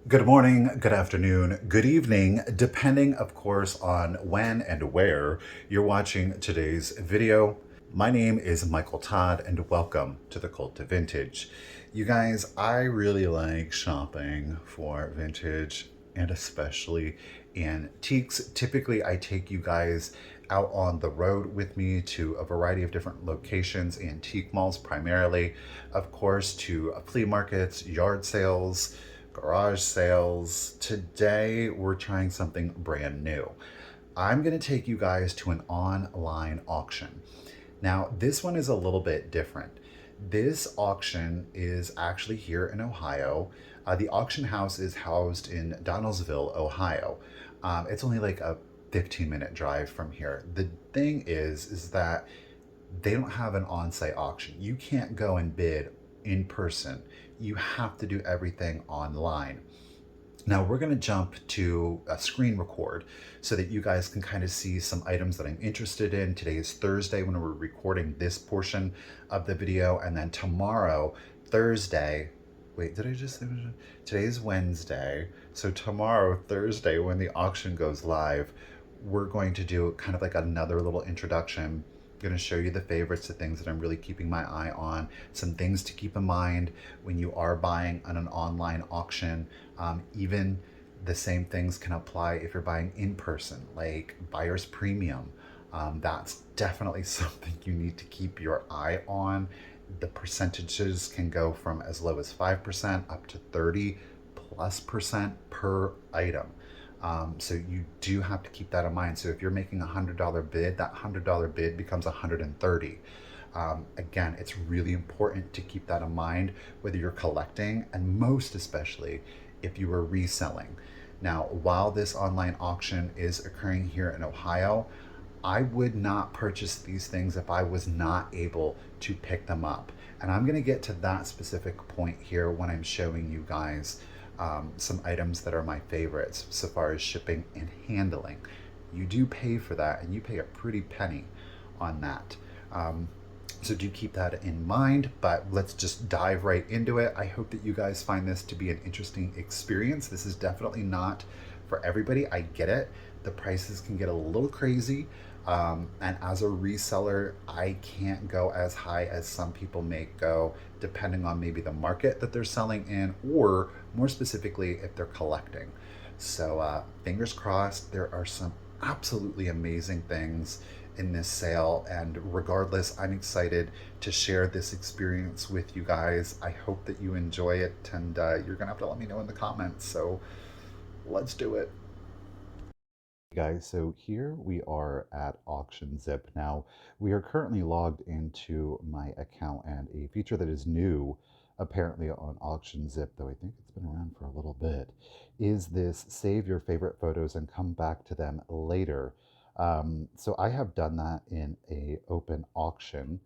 Good morning, good afternoon, good evening, depending, of course, on when and where you're watching today's video. My name is Michael Todd, and welcome to The.Cult.Of.Vintage. You guys, I really like shopping for vintage and especially antiques. Typically, I take you guys out on the road with me to a variety of different locations, antique malls primarily, of course, to flea markets, yard sales, garage sales. Today, we're trying something brand new. I'm going to take you guys to an online auction. Now, this one is a little bit different. This auction is actually here in Ohio. The auction house is housed in Donaldsonville, Ohio. It's only like a 15-minute drive from here. The thing is that they don't have an on-site auction. You can't go and bid in person. You have to do everything online. Now we're going to jump to a screen record so that you guys can kind of see some items that I'm interested in. Today is Thursday when we're recording this portion of the video, and then tomorrow, Thursday, wait, did I just say today's Wednesday? So tomorrow, Thursday, when the auction goes live, we're going to do kind of like another little introduction. Going to show you the favorites, the things that I'm really keeping my eye on, some things to keep in mind when you are buying on an online auction. Even the same things can apply if you're buying in person, like buyer's premium. That's definitely something you need to keep your eye on. The percentages can go from as low as 5% up to 30+% per item. So you do have to keep that in mind. So if you're making $100 bid, that $100 bid becomes 130. Again, it's really important to keep that in mind, whether you're collecting and most especially if you are reselling. Now, while this online auction is occurring here in Ohio, I would not purchase these things if I was not able to pick them up. And I'm going to get to that specific point here when I'm showing you guys some items that are my favorites so far as shipping and handling. You do pay for that, and you pay a pretty penny on that. So do keep that in mind, but let's just dive right into it. I hope that you guys find this to be an interesting experience. This is definitely not for everybody. I get it. The prices can get a little crazy. And as a reseller, I can't go as high as some people may go, depending on maybe the market that they're selling in, or more specifically, if they're collecting. So, fingers crossed, there are some absolutely amazing things in this sale. And regardless, I'm excited to share this experience with you guys. I hope that you enjoy it, and you're going to have to let me know in the comments. So, let's do it. Guys, so here we are at Auctionzip. Now, we are currently logged into my account, and a feature that is new apparently on Auctionzip, though I think it's been around for a little bit, is this save your favorite photos and come back to them later. So I have done that in a open auction.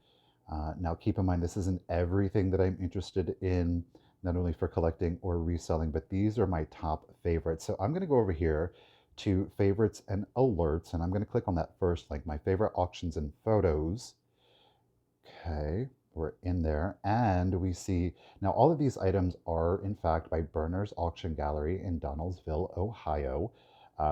Now, keep in mind, this isn't everything that I'm interested in, not only for collecting or reselling, but these are my top favorites. So I'm going to go over here to favorites and alerts, and I'm going to click on that first link, my favorite auctions and photos. Okay, we're in there, and we see now all of these items are in fact by Berners Auction Gallery in Donaldsonville, Ohio.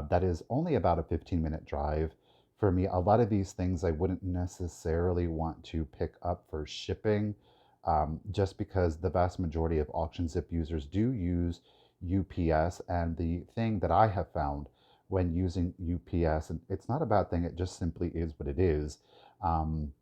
That is only about a 15-minute drive for me. A lot of these things I wouldn't necessarily want to pick up for shipping, just because the vast majority of AuctionZip users do use UPS. And the thing that I have found when using UPS, and it's not a bad thing, it just simply is what it is. Um,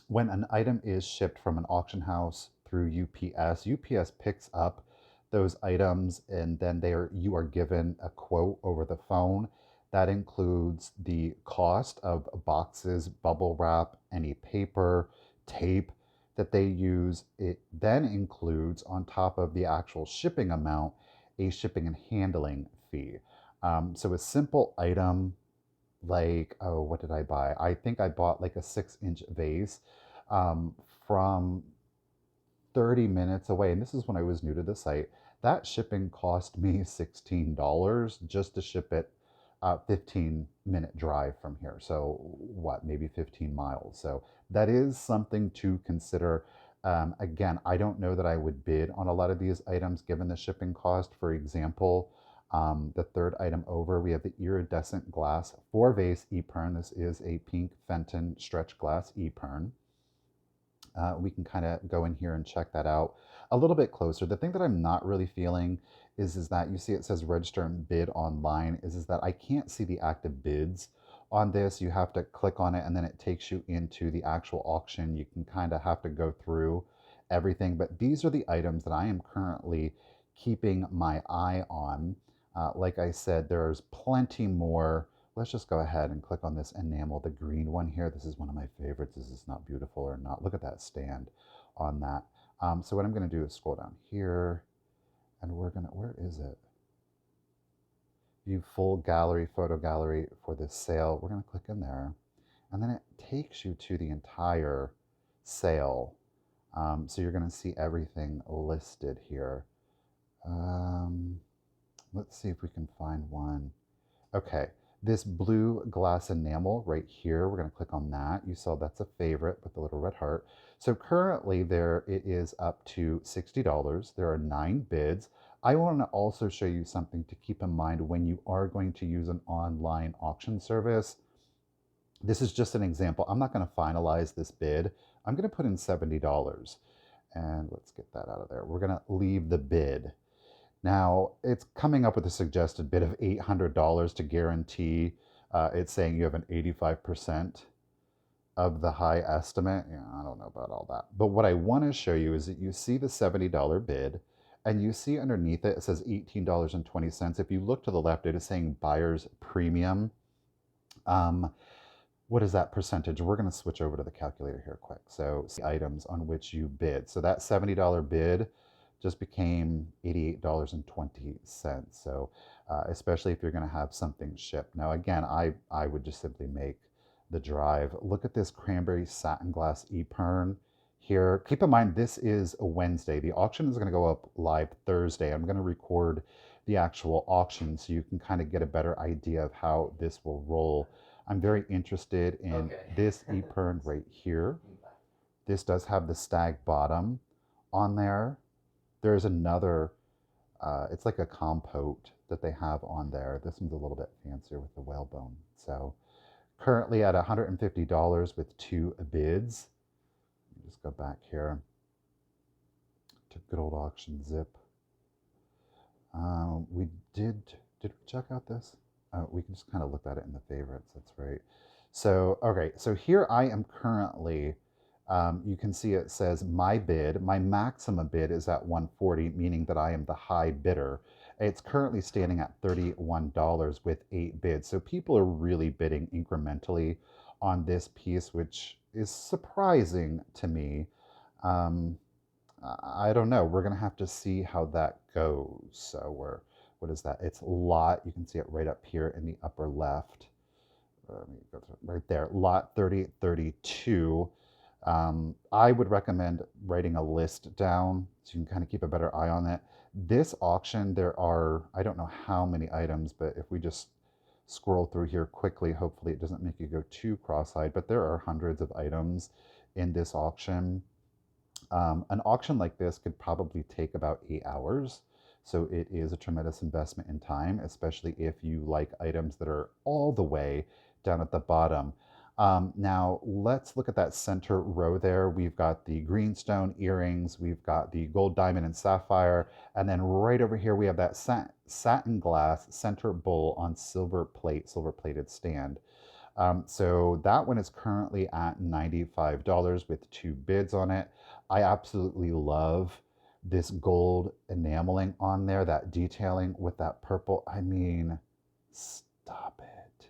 when an item is shipped from an auction house through UPS, UPS picks up those items, and then you are given a quote over the phone. That includes the cost of boxes, bubble wrap, any paper, tape that they use. It then includes, on top of the actual shipping amount, a shipping and handling fee. So a simple item like, oh, what did I buy? I think I bought like a 6-inch vase um, from 30 minutes away. And this is when I was new to the site. That shipping cost me $16 just to ship it 15-minute drive from here. So, what, maybe 15 miles. So, that is something to consider. Again, I don't know that I would bid on a lot of these items given the shipping cost. For example, the third item over, we have the iridescent glass 4 vase Epergne. This is a pink Fenton stretch glass Epergne. We can kind of go in here and check that out a little bit closer. The thing that I'm not really feeling is that you see it says register and bid online is that I can't see the active bids on this. You have to click on it and then it takes you into the actual auction. You can kind of have to go through everything, but these are the items that I am currently keeping my eye on. Like I said, there's plenty more. Let's just go ahead and click on this enamel, the green one here. This is one of my favorites. Is this not beautiful or not? Look at that stand on that. So what I'm going to do is scroll down here, and we're going to, where is it? View full gallery, photo gallery for this sale. We're going to click in there, and then it takes you to the entire sale. So you're going to see everything listed here. Let's see if we can find one. Okay, this blue glass enamel right here, we're going to click on that. You saw that's a favorite with the little red heart. So currently there it is up to $60. There are 9 bids. I want to also show you something to keep in mind when you are going to use an online auction service. This is just an example. I'm not going to finalize this bid. I'm going to put in $70. And let's get that out of there. We're going to leave the bid. Now, it's coming up with a suggested bid of $800 to guarantee. It's saying you have an 85% of the high estimate. Yeah, I don't know about all that. But what I want to show you is that you see the $70 bid, and you see underneath it, it says $18.20. If you look to the left, it is saying buyer's premium. Um, what is that percentage? We're going to switch over to the calculator here quick. So items on which you bid. So that $70 bid just became $88.20. So especially if you're going to have something shipped. Now, again, I would just simply make the drive. Look at this cranberry satin glass Epergne here. Keep in mind, this is a Wednesday. The auction is going to go up live Thursday. I'm going to record the actual auction so you can kind of get a better idea of how this will roll. I'm very interested in this Epergne right here. This does have the stag bottom on there. There's another, it's like a compote that they have on there. This one's a little bit fancier with the whalebone. So currently at $150 with 2 bids. Let me just go back here to good old Auctionzip. We did we check out this? We can just kind of look at it in the favorites. That's right. So, okay, so here I am currently, you can see it says my bid, my maximum bid is at 140, meaning that I am the high bidder. It's currently standing at $31 with 8 bids. So people are really bidding incrementally on this piece, which is surprising to me. Um, I don't know. We're gonna have to see how that goes. So what is that? It's lot. You can see it right up here in the upper left. Let me go right there. Lot 3032. I would recommend writing a list down so you can kind of keep a better eye on it. This auction, there are, I don't know how many items, but if we just scroll through here quickly, hopefully it doesn't make you go too cross-eyed, but there are hundreds of items in this auction. An auction like this could probably take about 8 hours. So it is a tremendous investment in time, especially if you like items that are all the way down at the bottom. Now, let's look at that center row there. We've got the greenstone earrings, we've got the gold, diamond, and sapphire, and then right over here we have that satin glass center bowl on silver plate, silver plated stand. So that one is currently at $95 with 2 bids on it. I absolutely love this gold enameling on there, that detailing with that purple. I mean, stop it.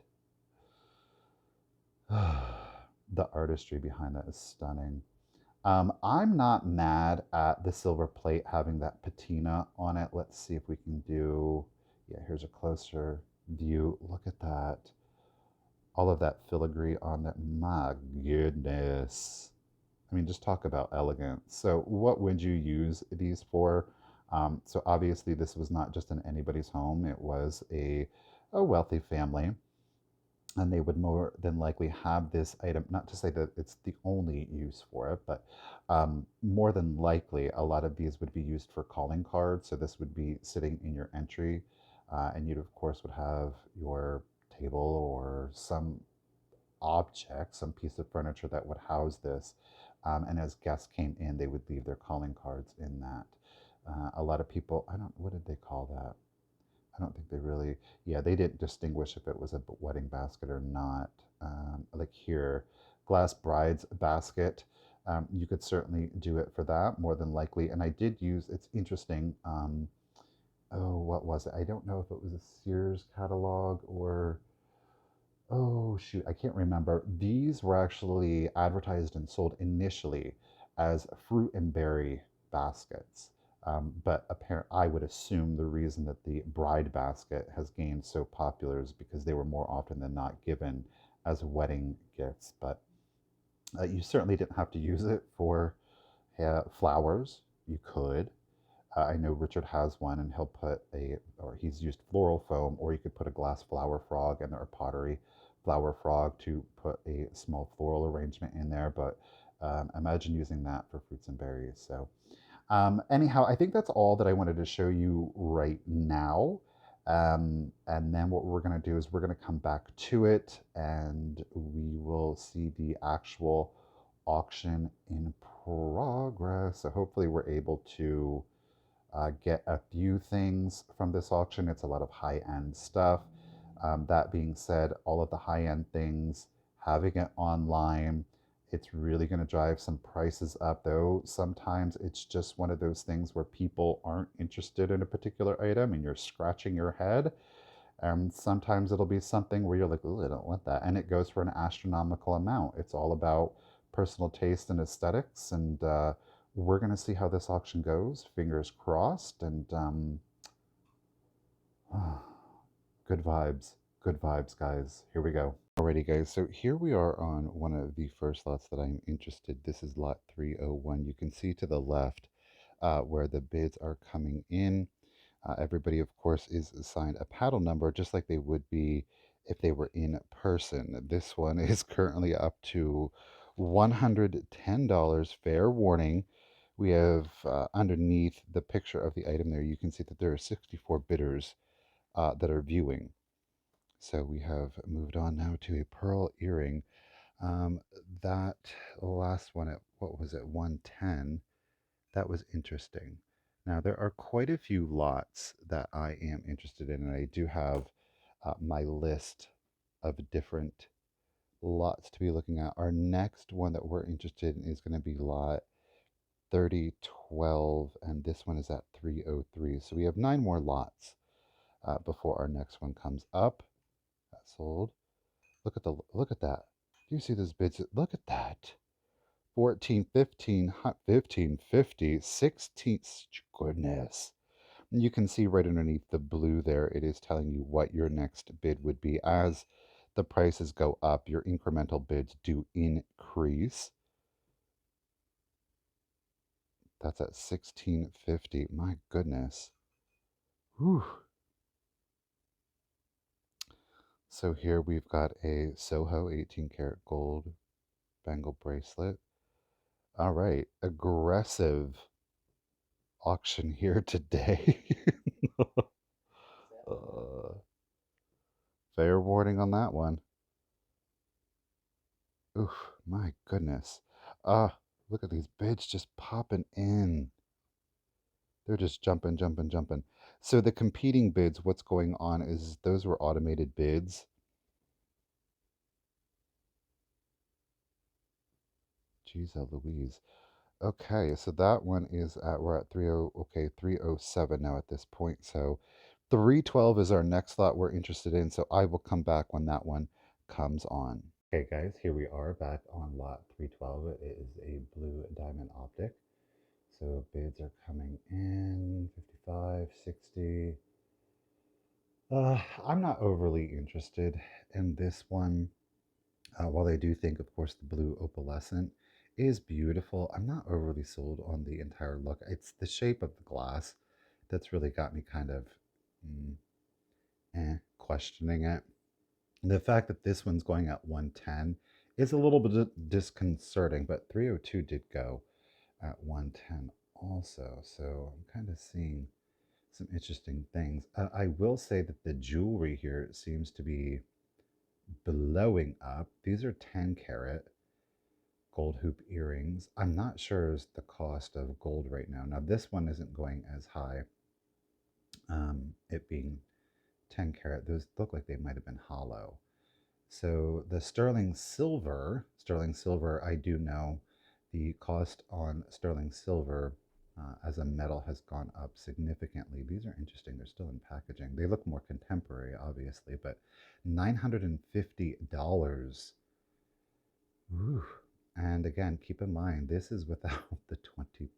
The artistry behind that is stunning. I'm not mad at the silver plate having that patina on it. Let's see if we can do, yeah, here's a closer view. Look at that. All of that filigree on that. My goodness. I mean, just talk about elegant. So what would you use these for? So obviously this was not just in anybody's home. It was a wealthy family. and they would more than likely have this item, not to say that it's the only use for it, but more than likely a lot of these would be used for calling cards. So this would be sitting in your entry, and you'd of course would have your table or some object, some piece of furniture that would house this. And as guests came in, they would leave their calling cards in that. A lot of people, I don't, what did they call that? I don't think they really, yeah, they didn't distinguish if it was a wedding basket or not. Like here, glass bride's basket. You could certainly do it for that, more than likely. And I did use, it's interesting. Oh, what was it? I don't know if it was a Sears catalog or, oh, shoot, I can't remember. These were actually advertised and sold initially as fruit and berry baskets. But apparent, I would assume the reason that the bride basket has gained so popular is because they were more often than not given as wedding gifts. But you certainly didn't have to use it for flowers. You could. I know Richard has one, and he'll put a, or he's used floral foam, or you could put a glass flower frog and or pottery flower frog to put a small floral arrangement in there. But imagine using that for fruits and berries. So anyhow, I think that's all that I wanted to show you right now. And then what we're going to do is we're going to come back to it and we will see the actual auction in progress. So hopefully we're able to get a few things from this auction. It's a lot of high end stuff. That being said, all of the high end things, having it online, it's really going to drive some prices up, though. Sometimes it's just one of those things where people aren't interested in a particular item and you're scratching your head. And sometimes it'll be something where you're like, oh, I don't want that. And it goes for an astronomical amount. It's all about personal taste and aesthetics. And we're going to see how this auction goes. Fingers crossed. And good vibes. Good vibes, guys. Here we go. Alrighty, guys. So here we are on one of the first lots that I'm interested. This is lot 301. You can see to the left where the bids are coming in. Everybody, of course, is assigned a paddle number, just like they would be if they were in person. This one is currently up to $110. Fair warning. We have underneath the picture of the item there, you can see that there are 64 bidders that are viewing. So we have moved on now to a pearl earring. Um, that last one at, what was it, 110? That was interesting. Now, there are quite a few lots that I am interested in, and I do have my list of different lots to be looking at. Our next one that we're interested in is going to be lot 3012, and this one is at 303. So we have 9 more lots before our next one comes up. That's sold. Look at that. Do you see those bids? Look at that. 14, 15, 1550, 16. Goodness. You can see right underneath the blue there, it is telling you what your next bid would be. As the prices go up, your incremental bids do increase. That's at 1650. My goodness. Whew. So here we've got a Soho 18 karat gold bangle bracelet. All right, aggressive auction here today. uh, fair warning on that one. Oof, my goodness. Look at these bids just popping in. They're just jumping, jumping, jumping. So the competing bids, what's going on is those were automated bids. Jeez, Louise. Okay, so that one is at, we're at 30, okay, 307 now at this point. So 312 is our next lot we're interested in. So I will come back when that one comes on. Okay, guys, here we are back on lot 312. It is a blue diamond optic. So bids are coming in 55, 60. I'm not overly interested in this one. While I do think, of course, the blue opalescent is beautiful, I'm not overly sold on the entire look. It's the shape of the glass that's really got me kind of questioning it. The fact that this one's going at 110 is a little bit disconcerting, but 302 did go at 110 also. So I'm kind of seeing some interesting things. I will say that the jewelry here seems to be blowing up. These are 10 carat gold hoop earrings. I'm not sure is the cost of gold right now. Now, this one isn't going as high, it being 10 carat. Those look like they might have been hollow. So the sterling silver, I do know the cost on sterling silver as a metal has gone up significantly. These are interesting. They're still in packaging. They look more contemporary, obviously, but $950. Ooh. And again, keep in mind, this is without the 20%,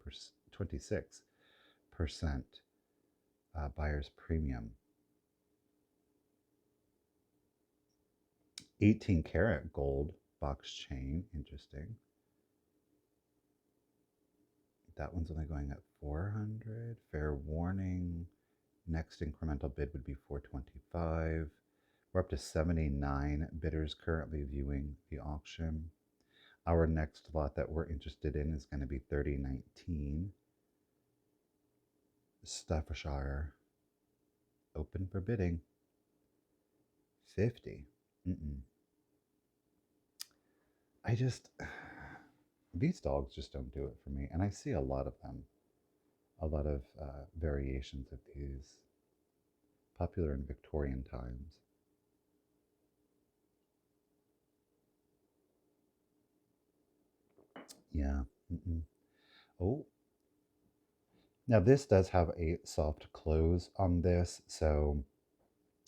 26% buyer's premium. 18 karat gold box chain, interesting. That one's only going at 400. Fair warning. Next incremental bid would be 425. We're up to 79 bidders currently viewing the auction. Our next lot that we're interested in is going to be 3019 Staffordshire. Open for bidding. 50. Mm-mm. I just, these dogs just don't do it for me. And I see a lot of them, a lot of variations of these, popular in Victorian times. Yeah. Mm-mm. Oh, now this does have a soft close on this, so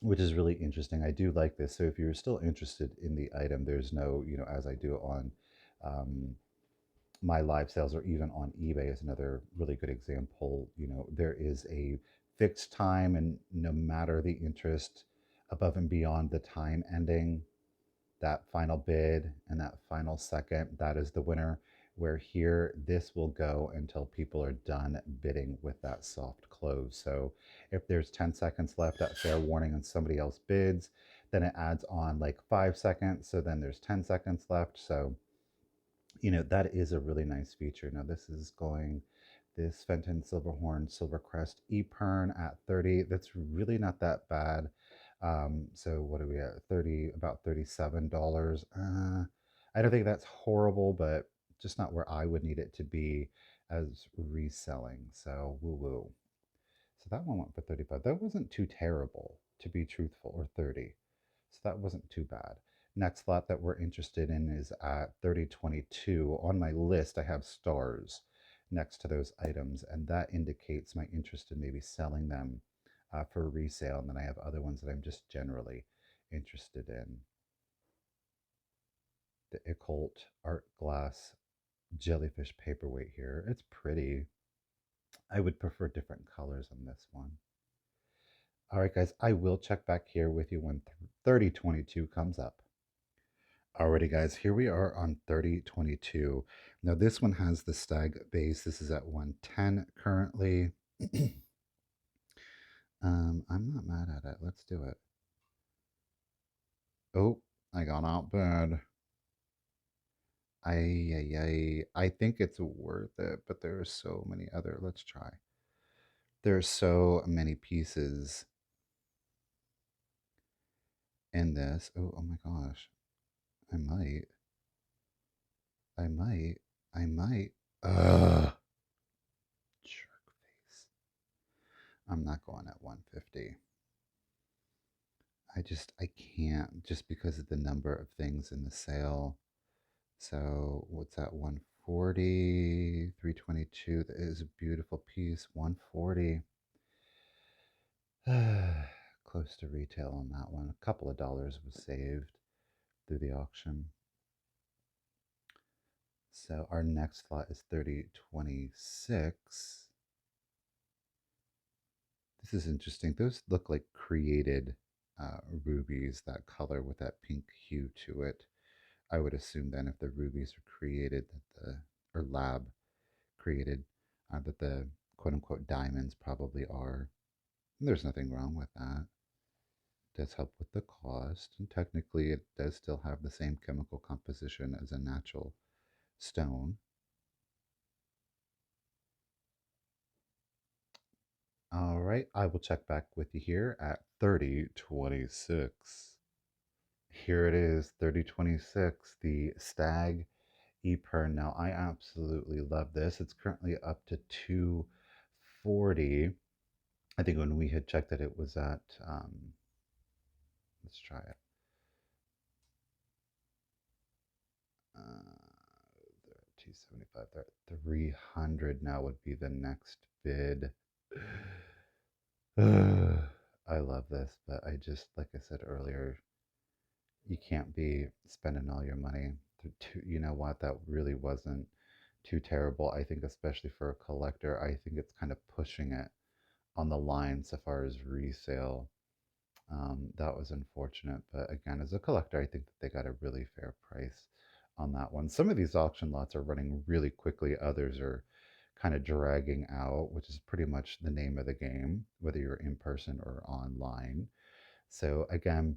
which is really interesting. I do like this. So if you're still interested in the item, there's no, as I do on um, my live sales or even on eBay is another really good example. There is a fixed time, and no matter the interest above and beyond the time ending, that final bid and that final second, that is the winner. Where here, this will go until people are done bidding with that soft close. So if there's 10 seconds left at fair warning and somebody else bids, then it adds on like 5 seconds. So then there's 10 seconds left. So that is a really nice feature. Now this is going this Fenton Silverhorn Silvercrest Epern at 30. That's really not that bad. So what are we at? 30, about $37. I don't think that's horrible, but just not where I would need it to be as reselling. So woo woo. So that one went for 35. That wasn't too terrible, to be truthful, or 30. So that wasn't too bad. Next lot that we're interested in is at 3022. On my list, I have stars next to those items, and that indicates my interest in maybe selling them for resale. And then I have other ones that I'm just generally interested in. The Occult Art Glass Jellyfish Paperweight here. It's pretty. I would prefer different colors on this one. All right, guys, I will check back here with you when 3022 comes up. Alrighty, guys, here we are on 3022. Now, this one has the stag base. This is at 110 currently. I'm not mad at it. Let's do it. Oh, I got outbid. I think it's worth it, but there are so many other. Let's try. There's so many pieces in this. Oh my gosh. I might. I might. I might. Ugh. Jerk face. I'm not going at 150. I can't just because of the number of things in the sale. So what's that? 140, 322. That is a beautiful piece. 140. Close to retail on that one. A couple of dollars was saved through the auction. So our next lot is 3026. This is interesting. Those look like created rubies, that color with that pink hue to it. I would assume then if the rubies are created that or lab created, that the quote unquote diamonds probably are. There's nothing wrong with that. does help with the cost, and technically it does still have the same chemical composition as a natural stone. All right, I will check back with you here at 3026. Here it is, 3026, the Stag Epern. Now, I absolutely love this. It's currently up to 240. I think when we had checked it, it was at, let's try it. Uh, 275, 300 now would be the next bid. I love this, but I just, like I said earlier, you can't be spending all your money. You know what? That really wasn't too terrible. I think, especially for a collector, I think it's kind of pushing it on the line so far as resale. That was unfortunate, but again, as a collector, I think that they got a really fair price on that one. Some of these auction lots are running really quickly, others are kind of dragging out, which is pretty much the name of the game, whether you're in person or online. So, again,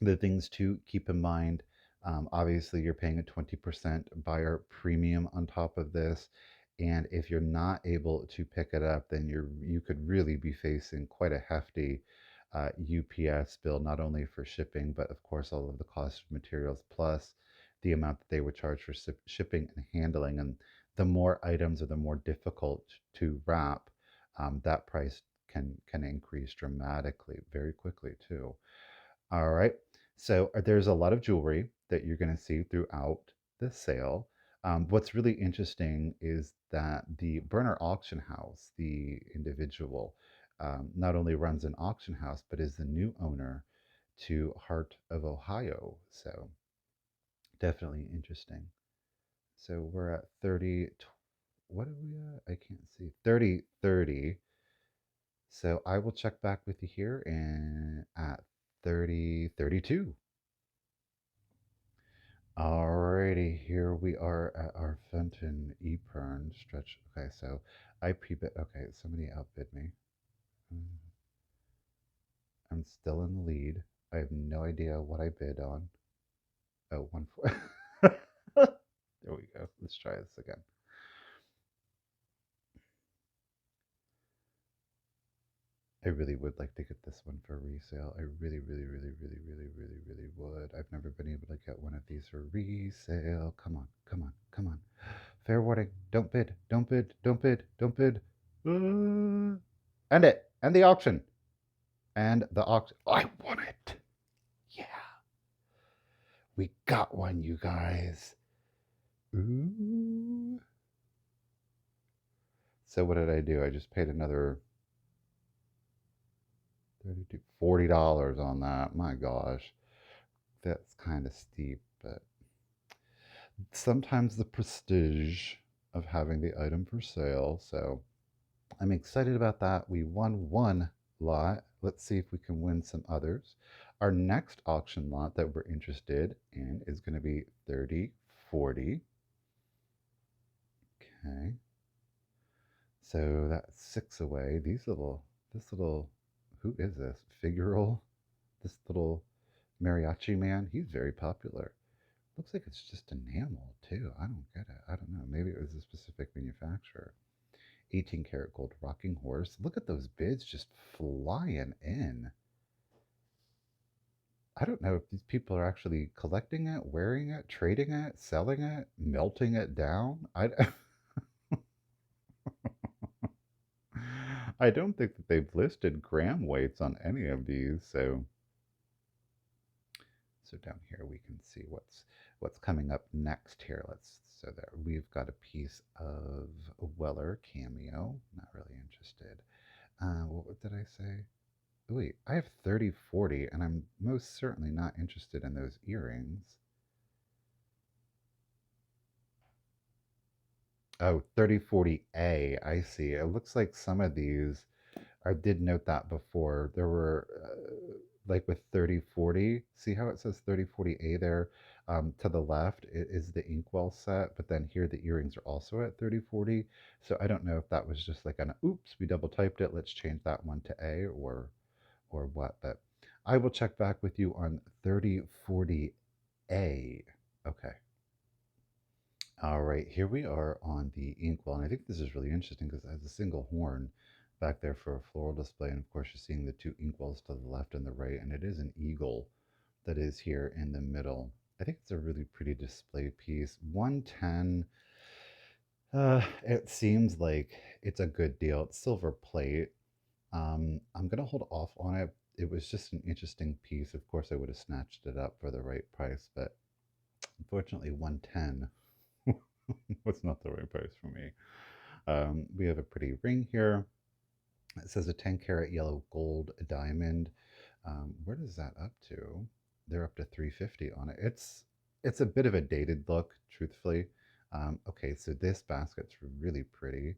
the things to keep in mind, obviously, you're paying a 20% buyer premium on top of this. And if you're not able to pick it up, then you could really be facing quite a hefty UPS bill, not only for shipping, but of course all of the cost of materials, plus the amount that they would charge for shipping and handling. And the more items or the more difficult to wrap, that price can increase dramatically very quickly too. All right. So there's a lot of jewelry that you're going to see throughout the sale. What's really interesting is that the Burner Auction House, the individual, not only runs an auction house, but is the new owner to Heart of Ohio. So definitely interesting. So we're at 30. What are we at? I can't see. 3030. So I will check back with you here and at 3032. Alrighty, here we are at our Fenton Epern stretch. Okay, so I pre-bid. Okay, somebody outbid me. Mm, I'm still in the lead. I have no idea what I bid on. Oh, 1 4. There we go. Let's try this again. I really would like to get this one for resale. I really, really, really, really, really, really, really would. I've never been able to get one of these for resale. Come on, come on, come on. Fair warning. Don't bid. Don't bid. Don't bid. Don't bid. End it. End the auction. And the auction. I won it. Yeah. We got one, you guys. Ooh. So what did I do? I just paid another $40 on that. My gosh. That's kind of steep, but sometimes the prestige of having the item for sale. So I'm excited about that. We won one lot. Let's see if we can win some others. Our next auction lot that we're interested in is going to be 3040. Okay. So that's six away. This little, who is this? Figural? This little mariachi man? He's very popular. Looks like it's just enamel too. I don't get it. I don't know. Maybe it was a specific manufacturer. 18 karat gold rocking horse. Look at those bids just flying in. I don't know if these people are actually collecting it, wearing it, trading it, selling it, melting it down. I don't think that they've listed gram weights on any of these. So down here we can see what's coming up next here. So that we've got a piece of Weller cameo. Not really interested. What did I say? Wait, I have 3040, and I'm most certainly not interested in those earrings. Oh, 3040A, I see. It looks like some of these, I did note that before. There were, like with 3040, see how it says 3040A there? To the left is the inkwell set, but then here the earrings are also at 3040. So I don't know if that was just like an oops, we double typed it, let's change that one to A or what. But I will check back with you on 3040A. Okay. All right, here we are on the inkwell, and I think this is really interesting because it has a single horn back there for a floral display, and of course you're seeing the two inkwells to the left and the right, and it is an eagle that is here in the middle. I think it's a really pretty display piece. 110. It seems like it's a good deal. It's silver plate. I'm gonna hold off on it. It was just an interesting piece. Of course, I would have snatched it up for the right price, but unfortunately, 110 was not the right price for me. We have a pretty ring here. It says a 10 karat yellow gold diamond. Where does that up to? They're up to 350 on it. It's a bit of a dated look, truthfully. Okay, so this basket's really pretty.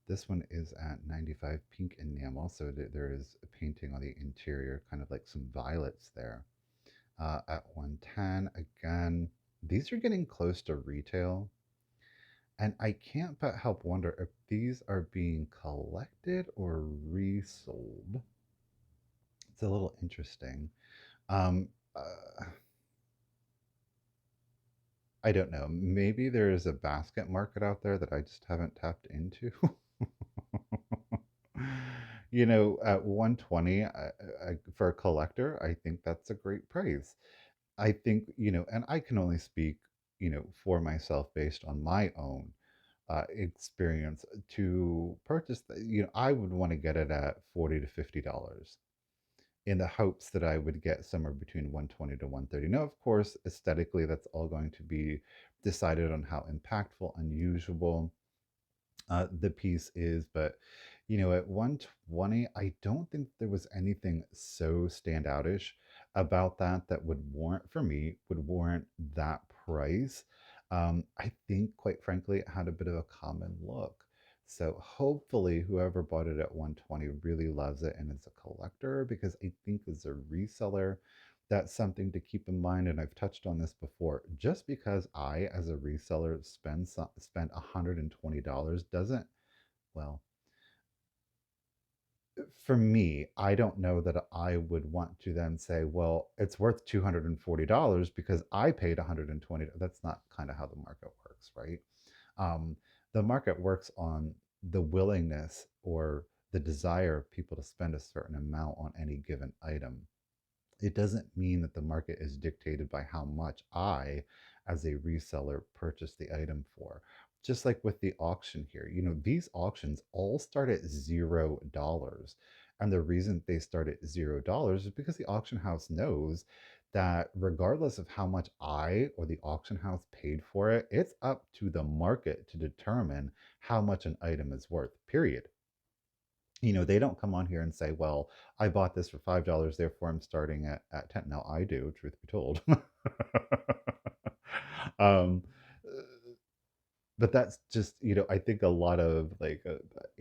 This one is at 95 pink enamel, so there is a painting on the interior, kind of like some violets there. At 110, again, these are getting close to retail. And I can't but help wonder if these are being collected or resold. It's a little interesting. Um, uh, I don't know. Maybe there is a basket market out there that I just haven't tapped into. At 120 for a collector, I think that's a great price. I think, and I can only speak, for myself based on my own experience to purchase. I would want to get it at $40 to $50 in the hopes that I would get somewhere between 120 to 130. Now, of course, aesthetically, that's all going to be decided on how impactful, unusual the piece is. But at 120, I don't think there was anything so standoutish about that would warrant, for me, would warrant that price. I think, quite frankly, it had a bit of a common look. So hopefully whoever bought it at 120 really loves it and is a collector, because I think as a reseller, that's something to keep in mind. And I've touched on this before. Just because I, as a reseller, spend $120 doesn't, well, for me, I don't know that I would want to then say, well, it's worth $240 because I paid 120. That's not kind of how the market works, right? Um, the market works on the willingness or the desire of people to spend a certain amount on any given item. It doesn't mean that the market is dictated by how much I, as a reseller, purchase the item for. Just like with the auction here, these auctions all start at $0. And the reason they start at $0 is because the auction house knows that regardless of how much I or the auction house paid for it, it's up to the market to determine how much an item is worth, period. They don't come on here and say, well, I bought this for $5, therefore I'm starting at 10. Now I do, truth be told. um, but that's just, I think a lot of like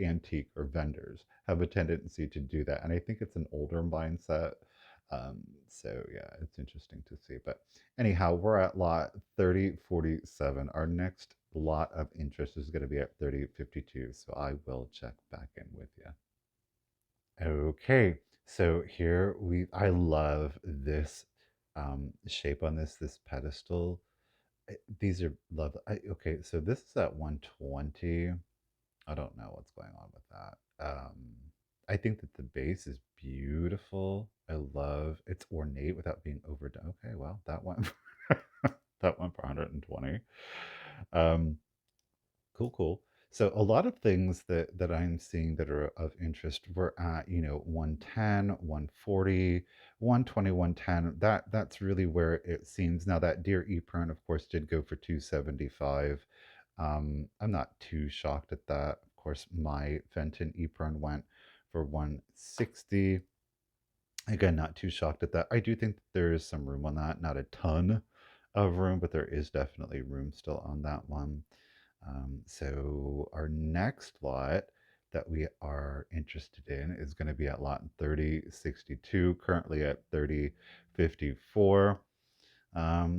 antique or vendors have a tendency to do that. And I think it's an older mindset. So yeah, it's interesting to see. But anyhow, we're at lot 3047. Our next lot of interest is going to be at 3052. So I will check back in with you. Okay, so I love this shape on this pedestal. These are love. Okay, so this is at 120. I don't know what's going on with that. I think that the base is beautiful. I love it's ornate without being overdone. Okay, well, that one that one for 120. Um, Cool, cool. So a lot of things that I'm seeing that are of interest were at, 110, 140, 120, 110. That's really where it seems. Now that Deer Eperon, of course, did go for 275. I'm not too shocked at that. Of course, my Fenton Eperon went for 160. Again, not too shocked at that. I do think that there is some room on that. Not a ton of room, but there is definitely room still on that one. So our next lot that we are interested in is going to be at lot 3062, currently at 3054.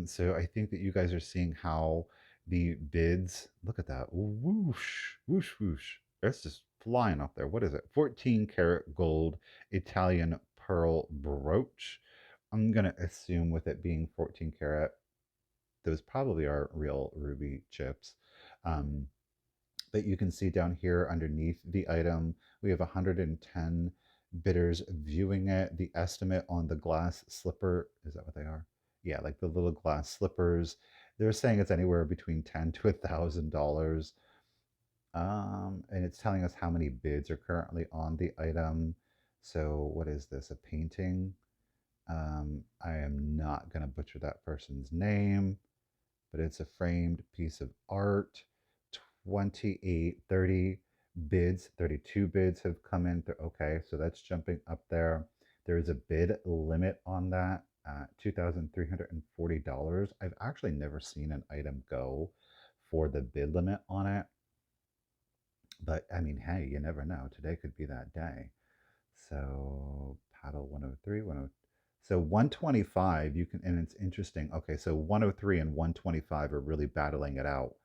So I think that you guys are seeing how the bids, look at that, whoosh, whoosh, whoosh. That's just flying up there. What is it? 14 karat gold Italian pearl brooch. I'm going to assume with it being 14 karat, those probably are real ruby chips. Um, but you can see down here underneath the item, we have 110 bidders viewing it. The estimate on the glass slipper, is that what they are? Yeah, like the little glass slippers. They're saying it's anywhere between 10 to $1,000. And it's telling us how many bids are currently on the item. So what is this? A painting? I am not going to butcher that person's name, but it's a framed piece of art. 28, 30 bids, 32 bids have come in. Okay, so that's jumping up there. There is a bid limit on that at $2,340. I've actually never seen an item go for the bid limit on it. But I mean, hey, you never know. Today could be that day. So paddle 103, 10. So 125, you can, and it's interesting. Okay, so 103 and 125 are really battling it out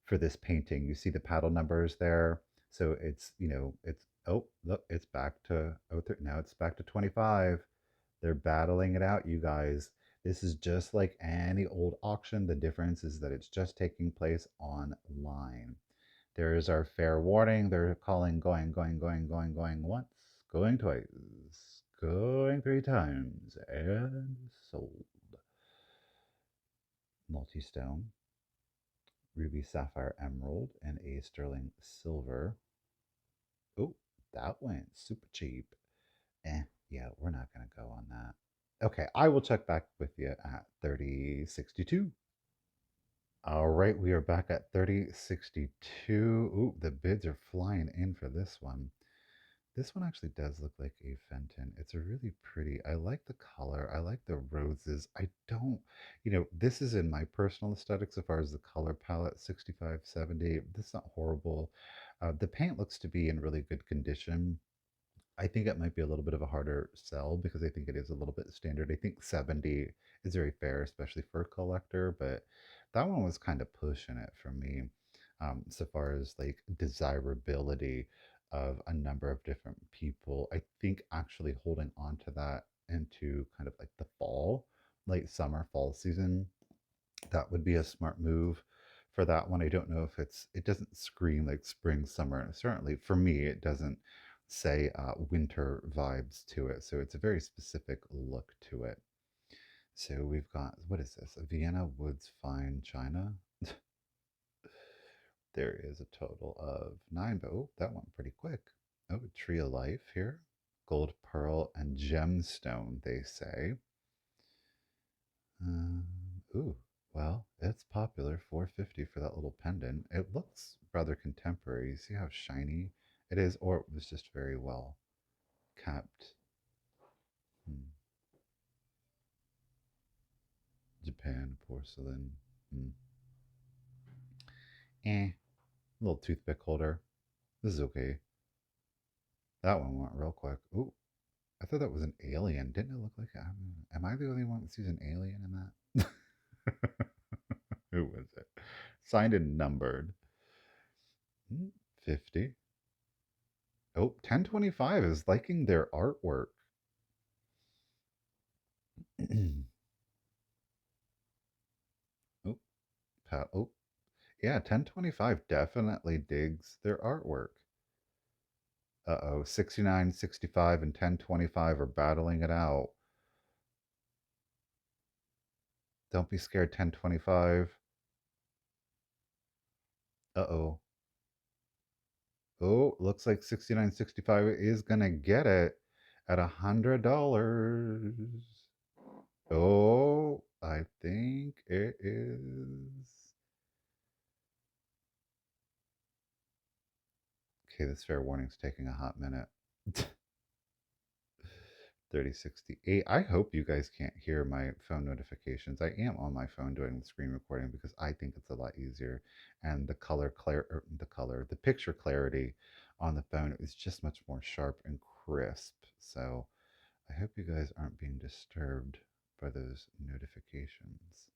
for this painting. You see the paddle numbers there. So it's, it's, oh, look, it's back to 03. Now it's back to 25. They're battling it out, you guys. This is just like any old auction. The difference is that it's just taking place online. There is our fair warning. They're calling, going, going, going, going, going once, going twice, going three times, and sold. Multi-stone, ruby, sapphire, emerald, and a sterling silver. Oh, that went super cheap. Yeah, we're not going to go on that. Okay, I will check back with you at 3062. All right, we are back at 3062. Ooh, the bids are flying in for this one. This one actually does look like a Fenton. It's a really pretty. I like the color. I like the roses. I don't, this is in my personal aesthetics as far as the color palette, 65, 70. This is not horrible. The paint looks to be in really good condition. I think it might be a little bit of a harder sell because I think it is a little bit standard. I think 70 is very fair, especially for a collector, but that one was kind of pushing it for me, so far as like desirability of a number of different people. I think actually holding on to that into kind of like the fall, late summer, fall season, that would be a smart move for that one. I don't know if it doesn't scream like spring, summer. And certainly for me, it doesn't say winter vibes to it. So it's a very specific look to it. So we've got, what is this? A Vienna Woods Fine China. There is a total of nine, but oh, that went pretty quick. Oh, Tree of Life here. Gold, pearl, and gemstone, they say. Ooh, well, it's popular. 450 for that little pendant. It looks rather contemporary. You see how shiny it is, or it was just very well kept. Hmm. Japan porcelain. Hmm. Little toothpick holder. This is okay. That one went real quick. Ooh, I thought that was an alien. Didn't it look like? Am I the only one that sees an alien in that? Who was it? Signed and numbered. 50. Oh, 1025 is liking their artwork. Oh, oh, yeah, 1025 definitely digs their artwork. Uh-oh, 69, 65, and 1025 are battling it out. Don't be scared, 1025. Uh-oh. Oh, looks like 69.65 is gonna get it at $100. Oh, I think it is. Okay, this fair warning's taking a hot minute. 3068. I hope you guys can't hear my phone notifications. I am on my phone doing the screen recording because I think it's a lot easier. And the picture clarity on the phone is just much more sharp and crisp. So I hope you guys aren't being disturbed by those notifications.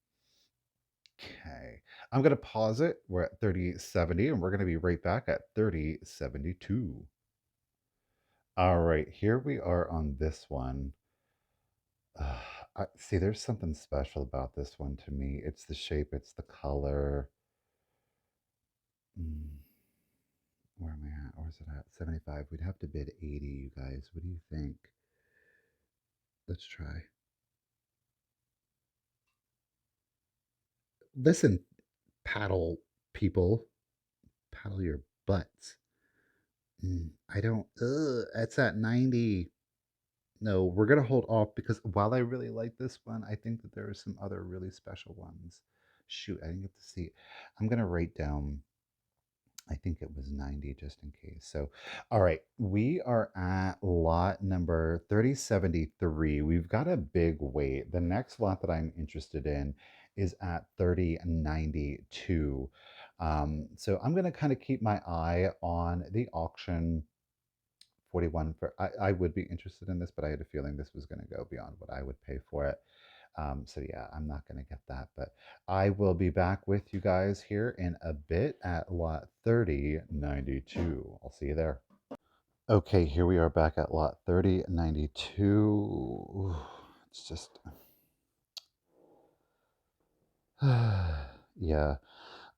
Okay, I'm going to pause it. We're at 3070 and we're going to be right back at 3072. All right, here we are on this one. See, there's something special about this one to me. It's the shape, it's the color. Mm, where am I at? Where's it at? 75. We'd have to bid 80, you guys. What do you think? Let's try. Listen, paddle people, paddle your butts. I don't, it's at 90. No, we're going to hold off because while I really like this one, I think that there are some other really special ones. Shoot, I didn't get to see it. I'm going to write down, I think it was 90 just in case. So, all right, we are at lot number 3073. We've got a big wait. The next lot that I'm interested in is at 3092. So I'm going to kind of keep my eye on the auction 41 for I would be interested in this, but I had a feeling this was going to go beyond what I would pay for it. So yeah, I'm not going to get that, but I will be back with you guys here in a bit at lot 3092. I'll see you there. Okay, here we are back at lot 3092. It's just yeah.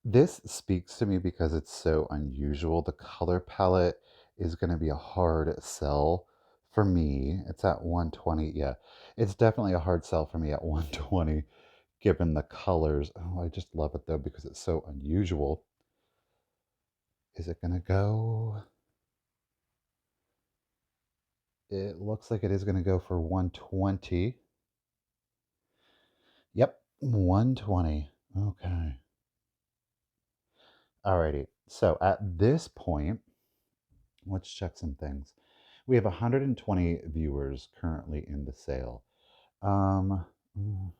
This speaks to me because it's so unusual. The color palette is going to be a hard sell for me. It's at 120. Yeah, it's definitely a hard sell for me at 120 given the colors. Oh, I just love it though because it's so unusual. Is it going to go? It looks like it is going to go for 120. Yep, 120. Okay. Alrighty. So at this point, let's check some things. We have 120 viewers currently in the sale. Um, mm,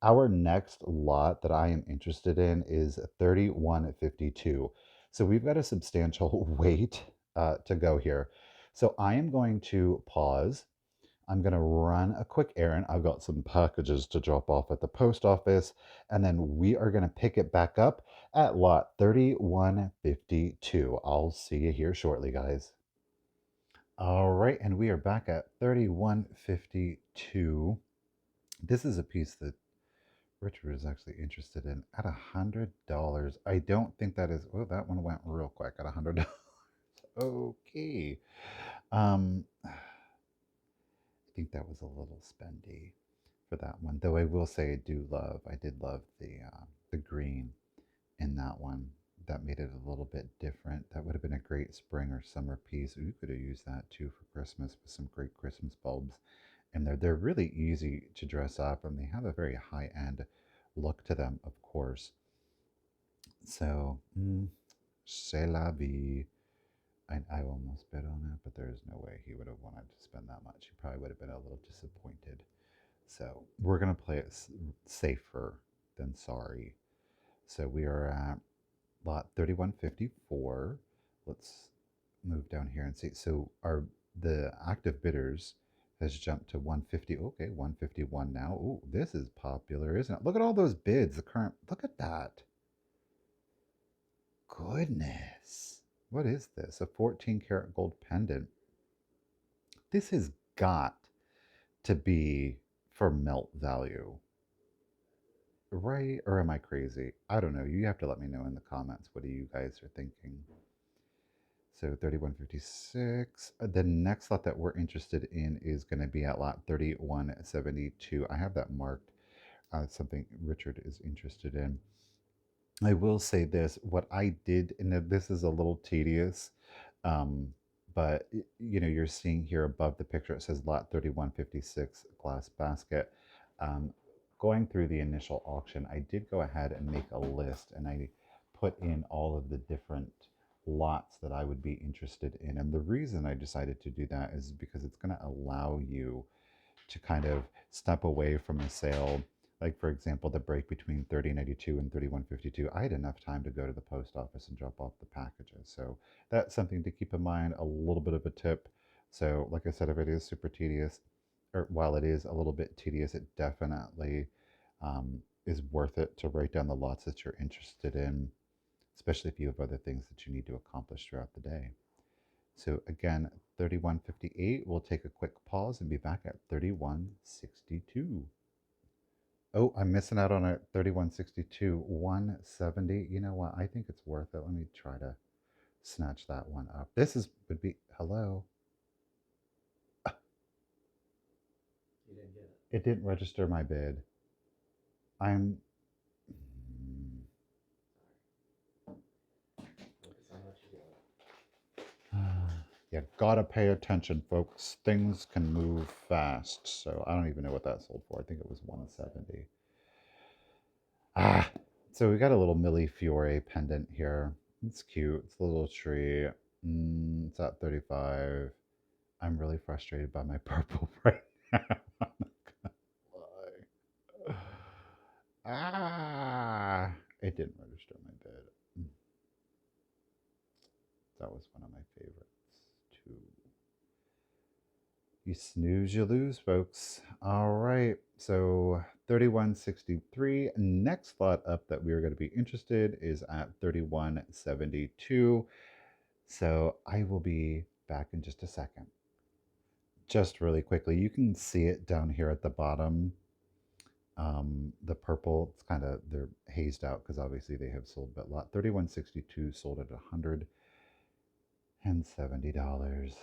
our next lot that I am interested in is 3152. So we've got a substantial wait to go here. So I am going to pause. I'm going to run a quick errand. I've got some packages to drop off at the post office, and then we are going to pick it back up at lot 3152. I'll see you here shortly, guys. All right, and we are back at 3152. This is a piece that Richard is actually interested in at $100. I don't think that is, oh, that one went real quick at $100. Okay. I think that was a little spendy for that one. Though I will say I did love the green in that one. That made it a little bit different. That would have been a great spring or summer piece. You could have used that too for Christmas with some great Christmas bulbs. And they're really easy to dress up and they have a very high end look to them, of course. So, c'est la vie. I almost bet on it, but there's no way he would have wanted to spend that much. He probably would have been a little disappointed. So we're going to play it safer than sorry. So we are at lot 3154. Let's move down here and see. So the active bidders has jumped to 150. Okay, 151 now. Oh, this is popular, isn't it? Look at all those bids. The current, look at that. Goodness. What is this? A 14 karat gold pendant. This has got to be for melt value, right? Or am I crazy? I don't know. You have to let me know in the comments. What do you guys are thinking? So 3156. The next lot that we're interested in is going to be at lot 3172. I have that marked. Something Richard is interested in. I will say this, what I did, and this is a little tedious, um, but you're seeing here above the picture, it says lot 3156 glass basket. Um, Going through the initial auction, I did go ahead and make a list and I put in all of the different lots that I would be interested in. And the reason I decided to do that is because it's going to allow you to kind of step away from a sale. Like, for example, the break between 3092 and 3152, I had enough time to go to the post office and drop off the packages. So that's something to keep in mind, a little bit of a tip. So, like I said, if it is super tedious, or while it is a little bit tedious, it definitely is worth it to write down the lots that you're interested in, especially if you have other things that you need to accomplish throughout the day. So again, 31.58. We'll take a quick pause and be back at 31.62. Oh, I'm missing out on a 31.62. 170. You know what? I think it's worth it. Let me try to snatch that one up. This is would be hello. You didn't get it. It didn't register my bid. I'm Focus on what you got. you gotta pay attention, folks. Things can move fast. So I don't even know what that sold for. I think it was 170. Ah, so we got a little Millie Fiore pendant here. It's cute. It's a little tree. It's at 35. I'm really frustrated by my purple right now. I'm not gonna lie. Ah, it didn't register my bid. That was one of my favorites too. You snooze, you lose, folks. All right, so 31.63. Next lot up that we are going to be interested is at 31.72. So I will be back in just a second. Just really quickly, you can see it down here at the bottom. The purple, it's kind of, they're hazed out because obviously they have sold, but lot 31.62 sold at $170. Goodness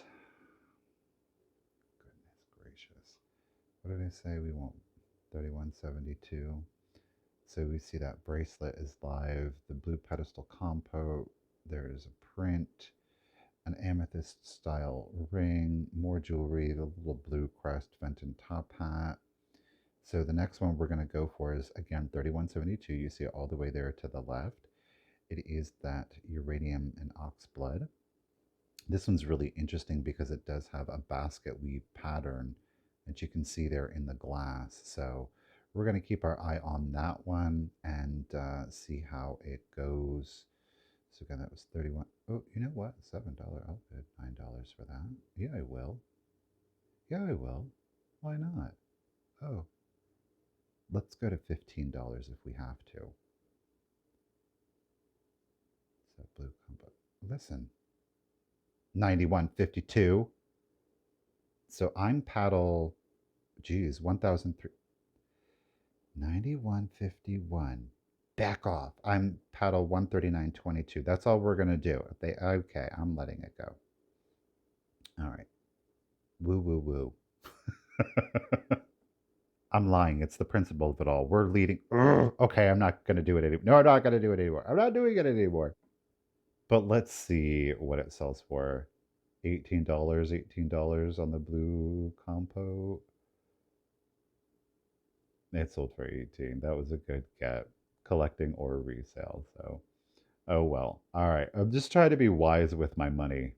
gracious. What did I say? We want 31.72. So we see that bracelet is live. The blue pedestal compo. There is a print, an amethyst style ring, more jewelry, the little blue crest Fenton top hat. So the next one we're going to go for is again 31.72. You see it all the way there to the left. It is that uranium and ox blood. This one's really interesting because it does have a basket weave pattern that you can see there in the glass. So we're going to keep our eye on that one and see how it goes. So again, that was 31. Oh, you know what? $7. I'll bid $9 for that. Yeah, I will. Yeah, I will. Why not? Oh, let's go to $15 if we have to. So blue combo. Listen, 91.52. So I'm paddle, geez, 1,003. 91.51. Back off. I'm paddle 139.22. That's all we're gonna do. They okay, I'm letting it go. All right. Woo woo woo. I'm lying. It's the principle of it all. We're leading. Ugh, okay, I'm not gonna do it anymore. No, I'm not gonna do it anymore. I'm not doing it anymore. But let's see what it sells for. $18, $18 on the blue compo. It sold for 18. That was a good get. Collecting or resale. So, oh well. All right. I'm just trying to be wise with my money.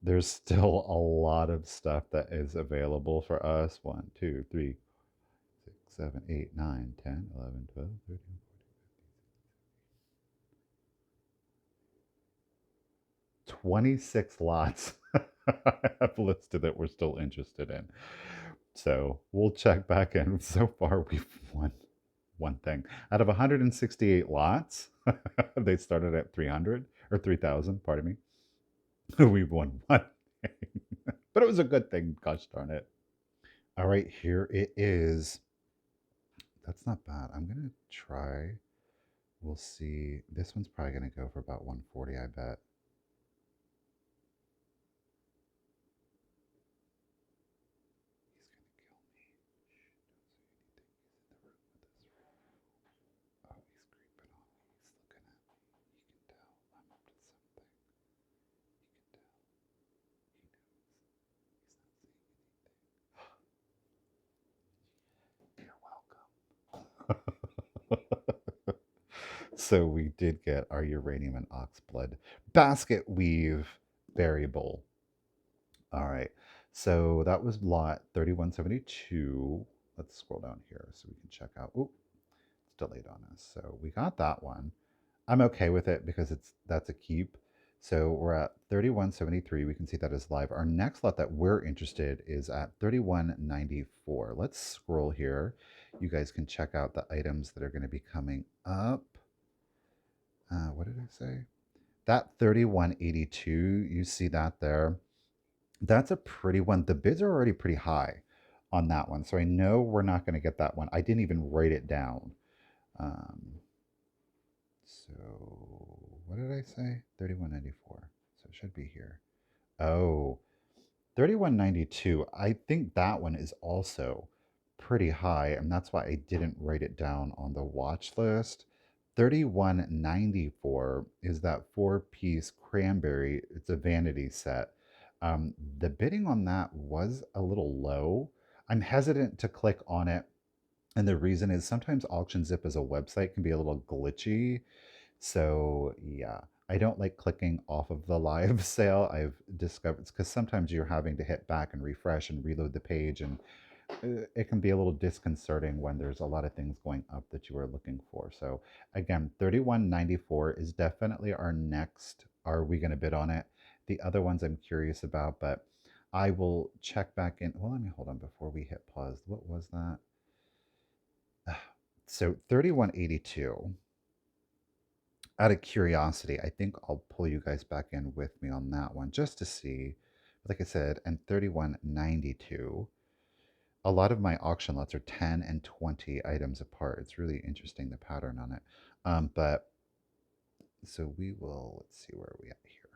There's still a lot of stuff that is available for us. 1, 2, 3, 6, 7, 8, 9, 10, 11, 12, 13, 26 lots I have listed that we're still interested in. So we'll check back in. So far, we've won one thing. Out of 168 lots, they started at 300 or 3,000, pardon me. We've won one thing. But it was a good thing, gosh darn it. All right, here it is. That's not bad. I'm going to try. We'll see. This one's probably going to go for about 140, I bet. He's going to kill me. Oh, he's creeping on me. He's looking at me. He can tell I'm up to something. He can tell. He knows. He's not seeing anything. You're welcome. So we did get our uranium and oxblood basket weave variable. All right. So that was lot 3172. Let's scroll down here so we can check out. Oh, it's delayed on us. So we got that one. I'm okay with it because that's a keep. So we're at 3173. We can see that is live. Our next lot that we're interested is at 3194. Let's scroll here. You guys can check out the items that are going to be coming up. What did I say? That 3182, you see that there? That's a pretty one. The bids are already pretty high on that one. So I know we're not going to get that one. I didn't even write it down. Um, so what did I say? 3194. So it should be here. Oh, 3192. I think that one is also pretty high, and that's why I didn't write it down on the watch list. 3194 is that four-piece cranberry. It's a vanity set. The bidding on that was a little low. I'm hesitant to click on it, and the reason is sometimes Auctionzip as a website can be a little glitchy. So yeah, I don't like clicking off of the live sale. I've discovered because sometimes you're having to hit back and refresh and reload the page, and it can be a little disconcerting when there's a lot of things going up that you are looking for. So again, 3194 is definitely our next. Are we going to bid on it? The other ones I'm curious about, but I will check back in. Well, let me hold on before we hit pause. What was that? So 3182, out of curiosity, I think I'll pull you guys back in with me on that one just to see. Like I said, and 3192, a lot of my auction lots are 10 and 20 items apart. It's really interesting, the pattern on it. But so we will, let's see where are we at here.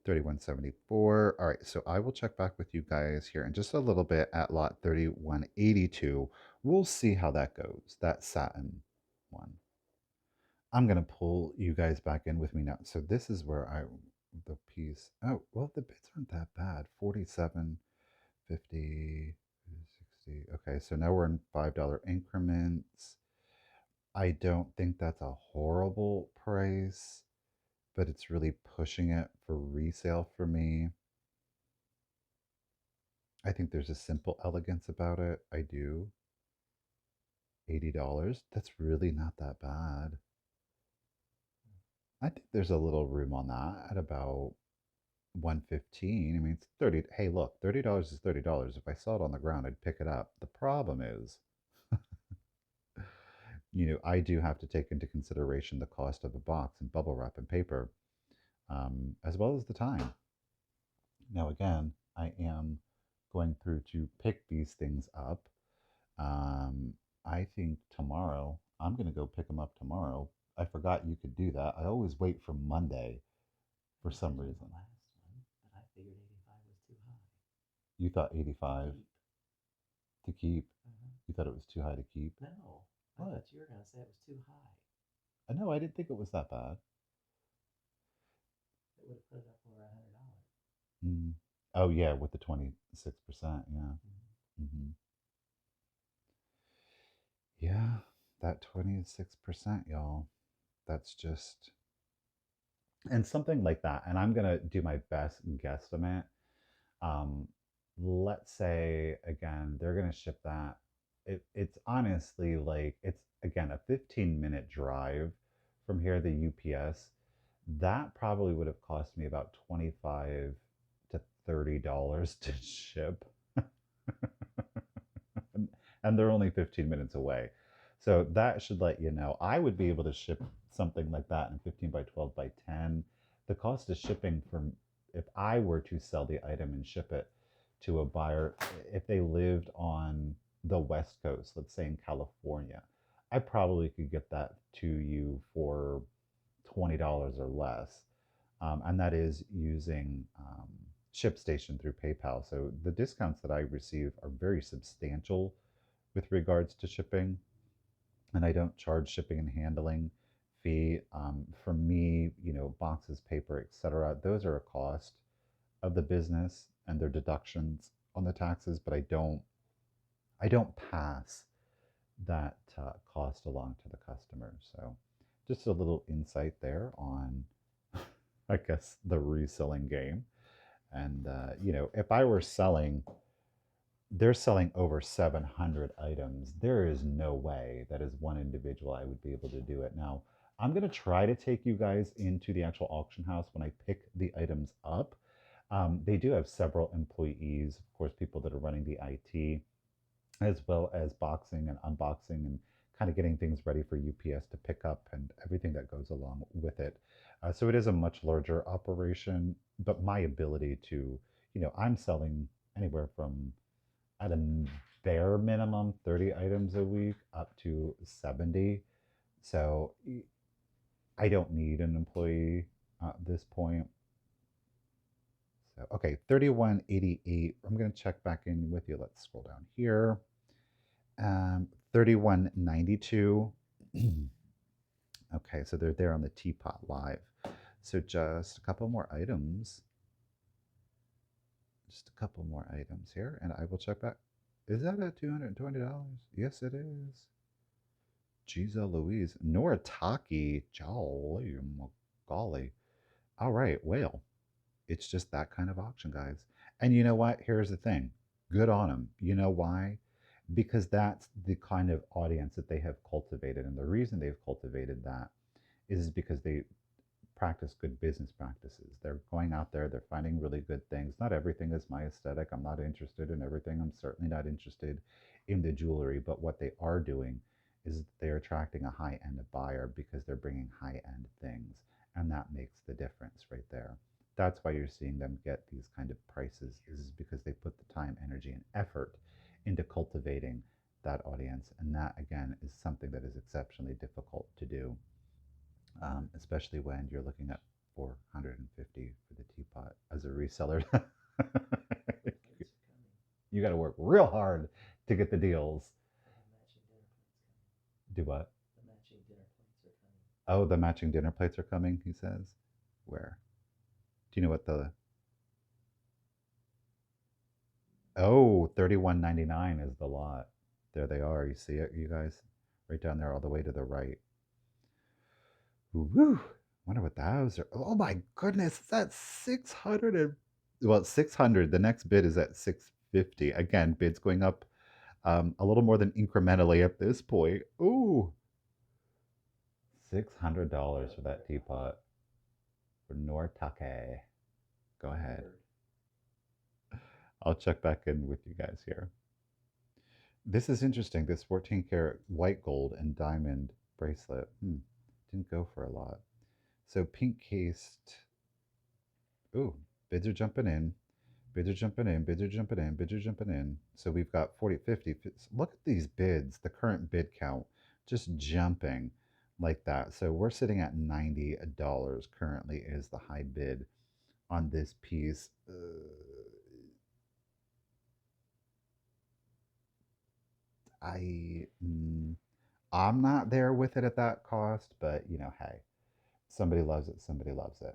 3174. All right, so I will check back with you guys here in just a little bit at lot 3182. We'll see how that goes, that satin one. I'm gonna pull you guys back in with me now. So this is where the piece. Oh, well, the bids aren't that bad. 47, 50, 60. Okay, so now we're in $5 increments. I don't think that's a horrible price, but it's really pushing it for resale for me. I think there's a simple elegance about it. I do. $80. That's really not that bad. I think there's a little room on that at about 115. I mean, it's 30. Hey, look, $30 is $30. If I saw it on the ground, I'd pick it up. The problem is, I do have to take into consideration the cost of a box and bubble wrap and paper, as well as the time. Now, again, I am going through to pick these things up. Um, I think tomorrow, I'm going to go pick them up tomorrow. I forgot you could do that. I always wait for Monday for I some did on the reason. last one, but I figured 85 was too high. You thought 85 Keep. to keep. Uh-huh. You thought it was too high to keep. No, I What? thought you were going to say it was too high. No, I didn't think it was that bad. It would have put it up over $100. Mm. Oh yeah, with the 26%. Yeah. Mm-hmm. Hmm. Yeah, that 26%, y'all. That's just and something like that. And I'm gonna do my best guesstimate. Um, let's say again, they're gonna ship that. It's honestly like it's again a 15-minute drive from here, the UPS. That probably would have cost me about 25 to $30 to ship. and, and they're only 15 minutes away. So that should let you know. I would be able to ship something like that in 15 by 12 by 10. The cost of shipping from if I were to sell the item and ship it to a buyer, if they lived on the West Coast, let's say in California, I probably could get that to you for $20 or less. And that is using ShipStation through PayPal. So the discounts that I receive are very substantial with regards to shipping, and I don't charge shipping and handling fee. For me, boxes, paper, etc. Those are a cost of the business and their deductions on the taxes, but I don't pass that cost along to the customer. So just a little insight there on, I guess, the reselling game. And if I were selling, they're selling over 700 items. There is no way that as one individual I would be able to do it. Now, I'm going to try to take you guys into the actual auction house when I pick the items up. They do have several employees, of course, people that are running the IT, as well as boxing and unboxing and kind of getting things ready for UPS to pick up and everything that goes along with it. So it is a much larger operation, but my ability to, I'm selling anywhere from at a bare minimum 30 items a week up to 70. So I don't need an employee at this point. So, okay, 3188. I'm going to check back in with you. Let's scroll down here. 3192. Okay, so they're there on the Teapot Live. So just a couple more items. Just a couple more items here, and I will check back. Is that at $220? Yes, it is. Giza Louise. Noritaki. Jolly golly. All right, whale. It's just that kind of auction, guys. And you know what? Here's the thing. Good on them. You know why? Because that's the kind of audience that they have cultivated. And the reason they've cultivated that is because they practice good business practices. They're going out there, they're finding really good things. Not everything is my aesthetic. I'm not interested in everything. I'm certainly not interested in the jewelry. But what they are doing is they're attracting a high end buyer because they're bringing high end things. And that makes the difference right there. That's why you're seeing them get these kind of prices, is because they put the time, energy, and effort into cultivating that audience. And that, again, is something that is exceptionally difficult to do, especially when you're looking at 450 for the teapot as a reseller. The plates are coming. You got to work real hard to get the deals. And the matching dinner plates coming. Do what? The matching dinner plates are coming. Oh, the matching dinner plates are coming, he says. Where? Do you know what the. Oh, 31.99 is the lot. There they are. You see it, you guys? Right down there, all the way to the right. Woo! Wonder what those are. Oh my goodness, it's at 600 and well, 600. The next bid is at 650. Again, bids going up a little more than incrementally at this point. Ooh, $600 for that teapot for Nortake. Go ahead. I'll check back in with you guys here. This is interesting. This 14 karat white gold and diamond bracelet. Didn't go for a lot. So pink cased. Ooh, bids are jumping in. Bids are jumping in, bids are jumping in, bids are jumping in. So we've got 40, 50. Look at these bids, the current bid count just jumping like that. So we're sitting at $90 currently is the high bid on this piece. I I'm not there with it at that cost, but hey, somebody loves it, somebody loves it.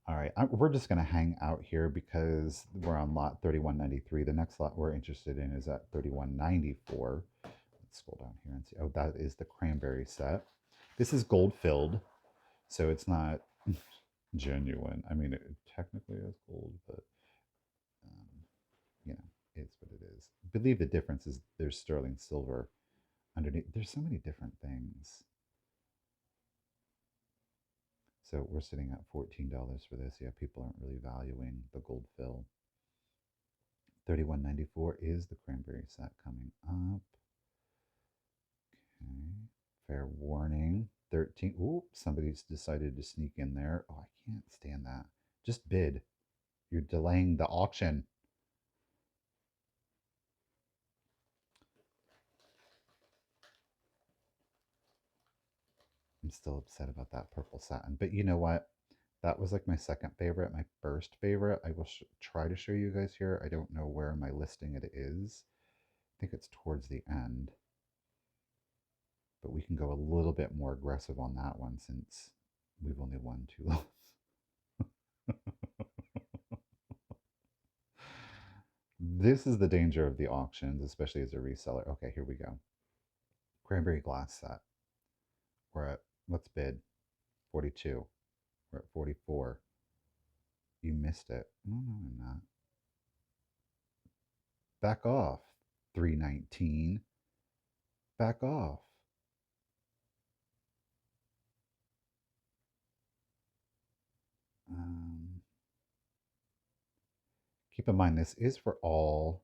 All right, we're just going to hang out here because we're on lot 3193. The next lot we're interested in is at 3194. Let's scroll down here and see. Oh, that is the cranberry set. This is gold filled, so it's not genuine. I mean, it technically is gold, but um, it's what it is. I believe the difference is there's sterling silver underneath. There's so many different things. So we're sitting at $14 for this. Yeah, people aren't really valuing the gold fill. 3194 is the cranberry set coming up. Okay. Fair warning. 13. Ooh, somebody's decided to sneak in there. Oh, I can't stand that. Just bid. You're delaying the auction. I'm still upset about that purple satin. But you know what? That was like my second favorite. My first favorite. I will try to show you guys here. I don't know where in my listing it is. I think it's towards the end. But we can go a little bit more aggressive on that one since we've only won two lots. This is the danger of the auctions, especially as a reseller. Okay, here we go. Cranberry glass set. We're at, let's bid, 42. We're at 44. You missed it. No, no, I'm not. Back off. 319. Back off. Um, Keep in mind, this is for all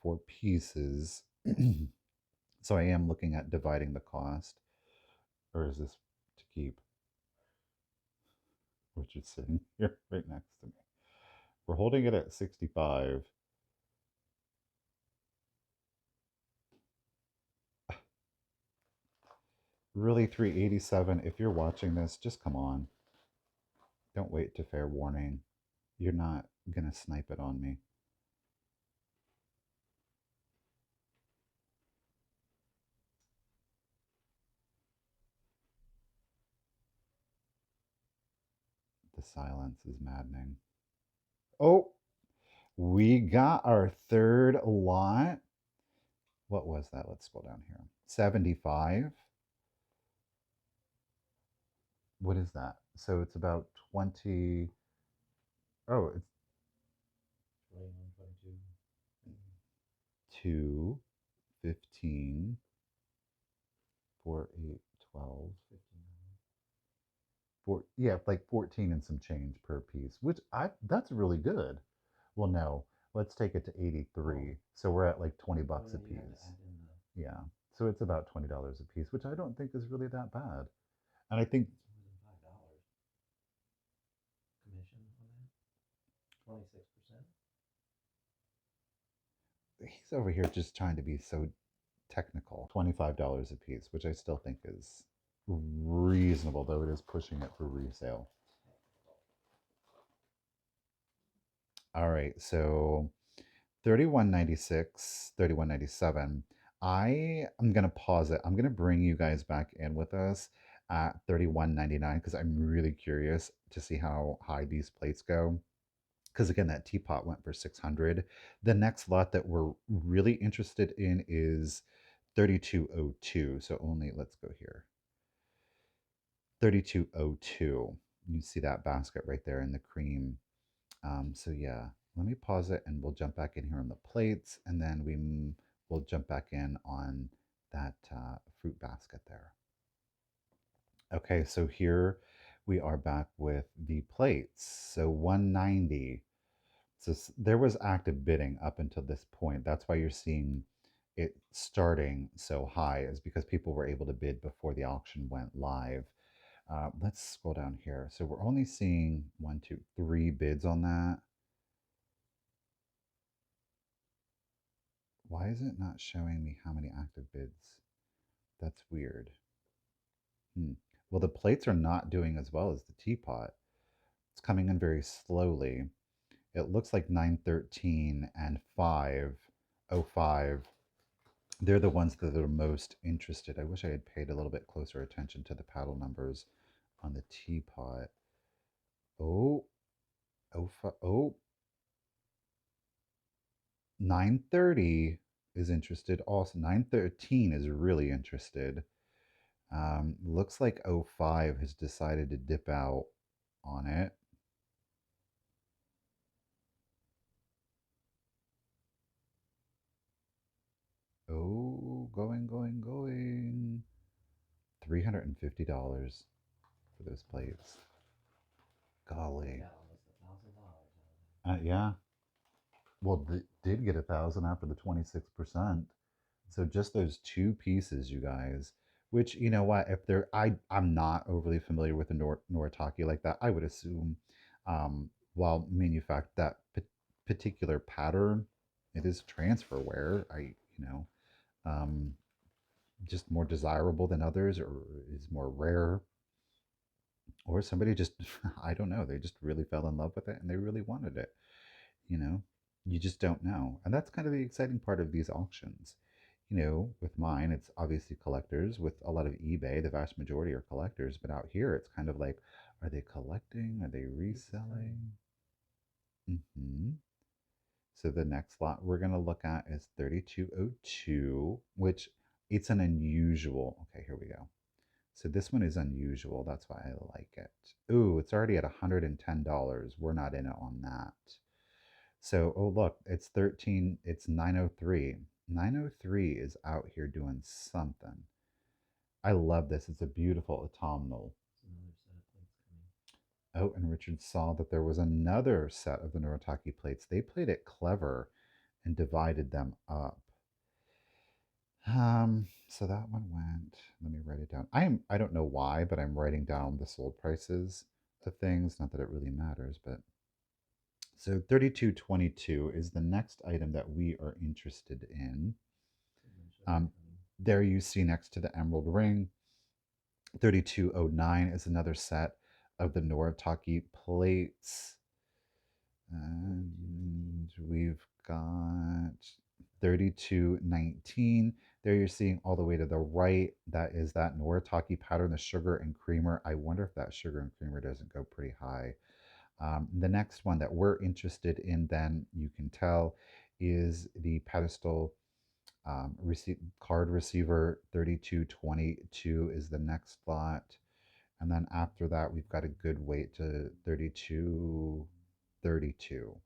four pieces. So I am looking at dividing the cost. Or is this to keep? which is sitting here right next to me. We're holding it at 65. Really, 387. If you're watching this, just come on. Don't wait to fair warning. You're not gonna snipe it on me. The silence is maddening. Oh, we got our third lot. What was that? Let's scroll down here. 75. What is that? So it's about 20. Oh, it's 21, 22. 2, 15, 4, 8, 12. 15. Yeah, like 14 and some change per piece, which that's really good. Well, no, let's take it to 83. Oh. So we're at like 20 Oh bucks a yeah, you had to piece. add in the. Yeah. So it's about $20 a piece, which I don't think is really that bad. And I think It's more than $5 commission on that. 26%. he's over here just trying to be so technical. $25 a piece, which I still think is reasonable, though it is pushing it for resale. Technical. All right, so 31.96, 31.97. I am gonna pause it. I'm gonna bring you guys back in with us at 31.99 because I'm really curious to see how high these plates go. Because again, that teapot went for 600. The next lot that we're really interested in is 3202. So only let's go here. 3202. You see that basket right there in the cream. So yeah, let me pause it and we'll jump back in here on the plates and then will jump back in on that fruit basket there. Okay, so here we are back with the plates. So 190. So there was active bidding up until this point. That's why you're seeing it starting so high, is because people were able to bid before the auction went live. Let's scroll down here. So we're only seeing one, two, three bids on that. Why is it not showing me how many active bids? That's weird. Well, the plates are not doing as well as the teapot. It's coming in very slowly. It looks like 913 and 505. They're the ones that are most interested. I wish I had paid a little bit closer attention to the paddle numbers on the teapot. Oh, oh, 930 is interested. Also, 913 is really interested. Looks like '05 has decided to dip out on it. Oh, going. $350 for those plates. They Golly. got almost $1,000 out of that. Yeah. Well, did get 1,000 after the 26%. So just those two pieces, you guys, which you know what, if they're I'm not overly familiar with the Noritake like that. I would assume while manufact that particular pattern, it is transfer wear. Um, just more desirable than others, or is more rare, or somebody just I don't know, they just really fell in love with it and they really wanted it. You know, you just don't know, and that's kind of the exciting part of these auctions. With mine, it's obviously collectors. With a lot of eBay, the vast majority are collectors, but out here it's kind of like, are they collecting, are they reselling? So the next lot we're going to look at is 3202, which it's an unusual. Okay, here we go. So this one is unusual. That's why I like it. Ooh, it's already at $110. We're not in it on that. So, oh look, it's 13, it's 903. 903 is out here doing something. I love this. It's a beautiful autumnal. It's another set of plates coming. Oh, and Richard saw that there was another set of the Noritake plates. They played it clever and divided them up. So that one went. Let me write it down. I don't know why, but I'm writing down the sold prices the things. Not that it really matters, but so 3222 is the next item that we are interested in. Um, there you see next to the emerald ring, 3209 is another set of the Noritake plates. And we've got 3219. There you're seeing all the way to the right. That is that Noritake pattern, the sugar and creamer. I wonder if that sugar and creamer doesn't go pretty high. The next one that we're interested in, then you can tell, is the pedestal card receiver. 3222 is the next lot. And then after that, we've got a good weight to 3232,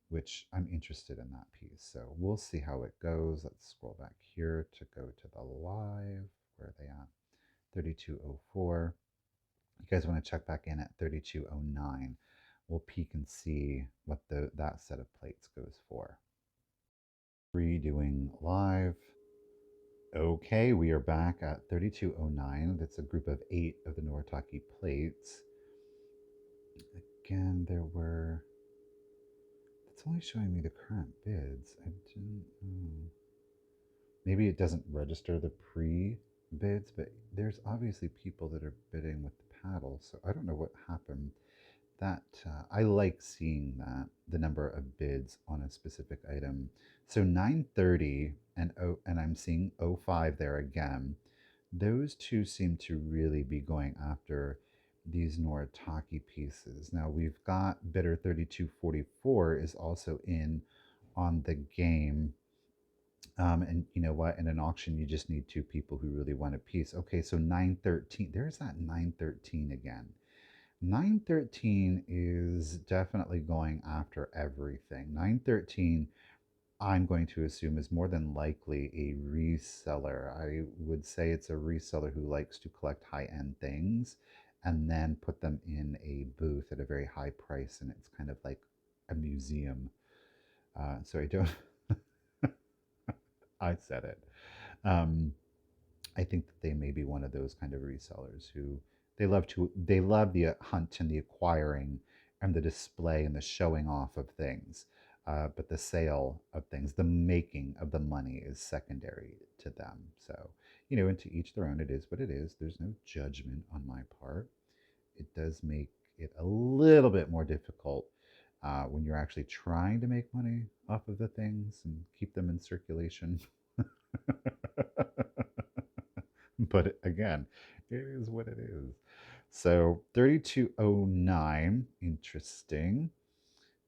which I'm interested in that piece. So we'll see how it goes. Let's scroll back here to go to the live. Where are they at? 3204. You guys want to check back in at 3209. We'll peek and see what that set of plates goes for. Redoing live. Okay, we are back at 3209. That's a group of 8 of the Noritake plates. Again, there were. It's only showing me the current bids. I didn't. Maybe it doesn't register the pre bids, but there's obviously people that are bidding with the paddle. So I don't know what happened. That I like seeing that the number of bids on a specific item. So 930 and I'm seeing '05 there again. Those two seem to really be going after these Noritake pieces. Now we've got bidder 3244 is also in on the game. And you know what? In an auction, you just need two people who really want a piece. Okay, so 913. There's that 913 again. 913 is definitely going after everything. 913, I'm going to assume, is more than likely a reseller. I would say it's a reseller who likes to collect high end things and then put them in a booth at a very high price. And it's kind of like a museum. So I don't, I said it. Um, I think that they may be one of those kind of resellers who they love the hunt and the acquiring and the display and the showing off of things, but the sale of things, the making of the money is secondary to them. So and to each their own. It is what it is. There's no judgment on my part. It does make it a little bit more difficult when you're actually trying to make money off of the things and keep them in circulation. But again, it is what it is. So 3209, interesting.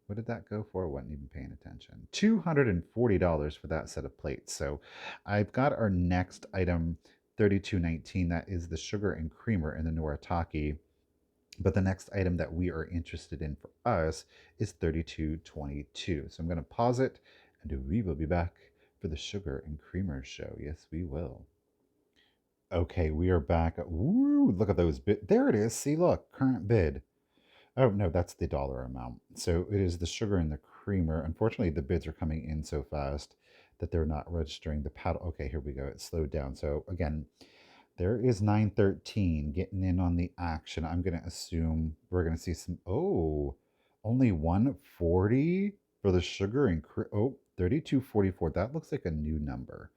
What did that go for? I wasn't even paying attention. $240 for that set of plates. So I've got our next item, 3219. That is the sugar and creamer in the Noritake. But the next item that we are interested in for us is 3222. So I'm going to pause it and we will be back for the sugar and creamer show. Yes, we will. Okay, we are back. Woo, look at those bid. There it is. See, look, current bid. Oh, no, that's the dollar amount. So it is the sugar and the creamer. Unfortunately, the bids are coming in so fast that they're not registering the paddle. Okay, here we go. It slowed down. So again, there is 913 getting in on the action. I'm going to assume we're going to see some. Oh, only 140 for the sugar and 3244. That looks like a new number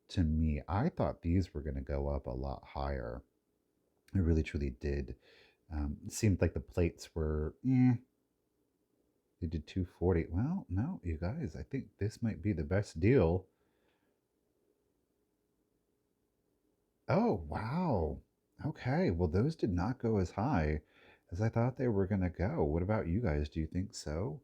to me. I thought these were going to go up a lot higher. I really truly did. It seemed like the plates were, they did 240. Well, no, you guys, I think this might be the best deal. Oh, wow. Okay, well, those did not go as high as I thought they were going to go. What about you guys? Do you think so?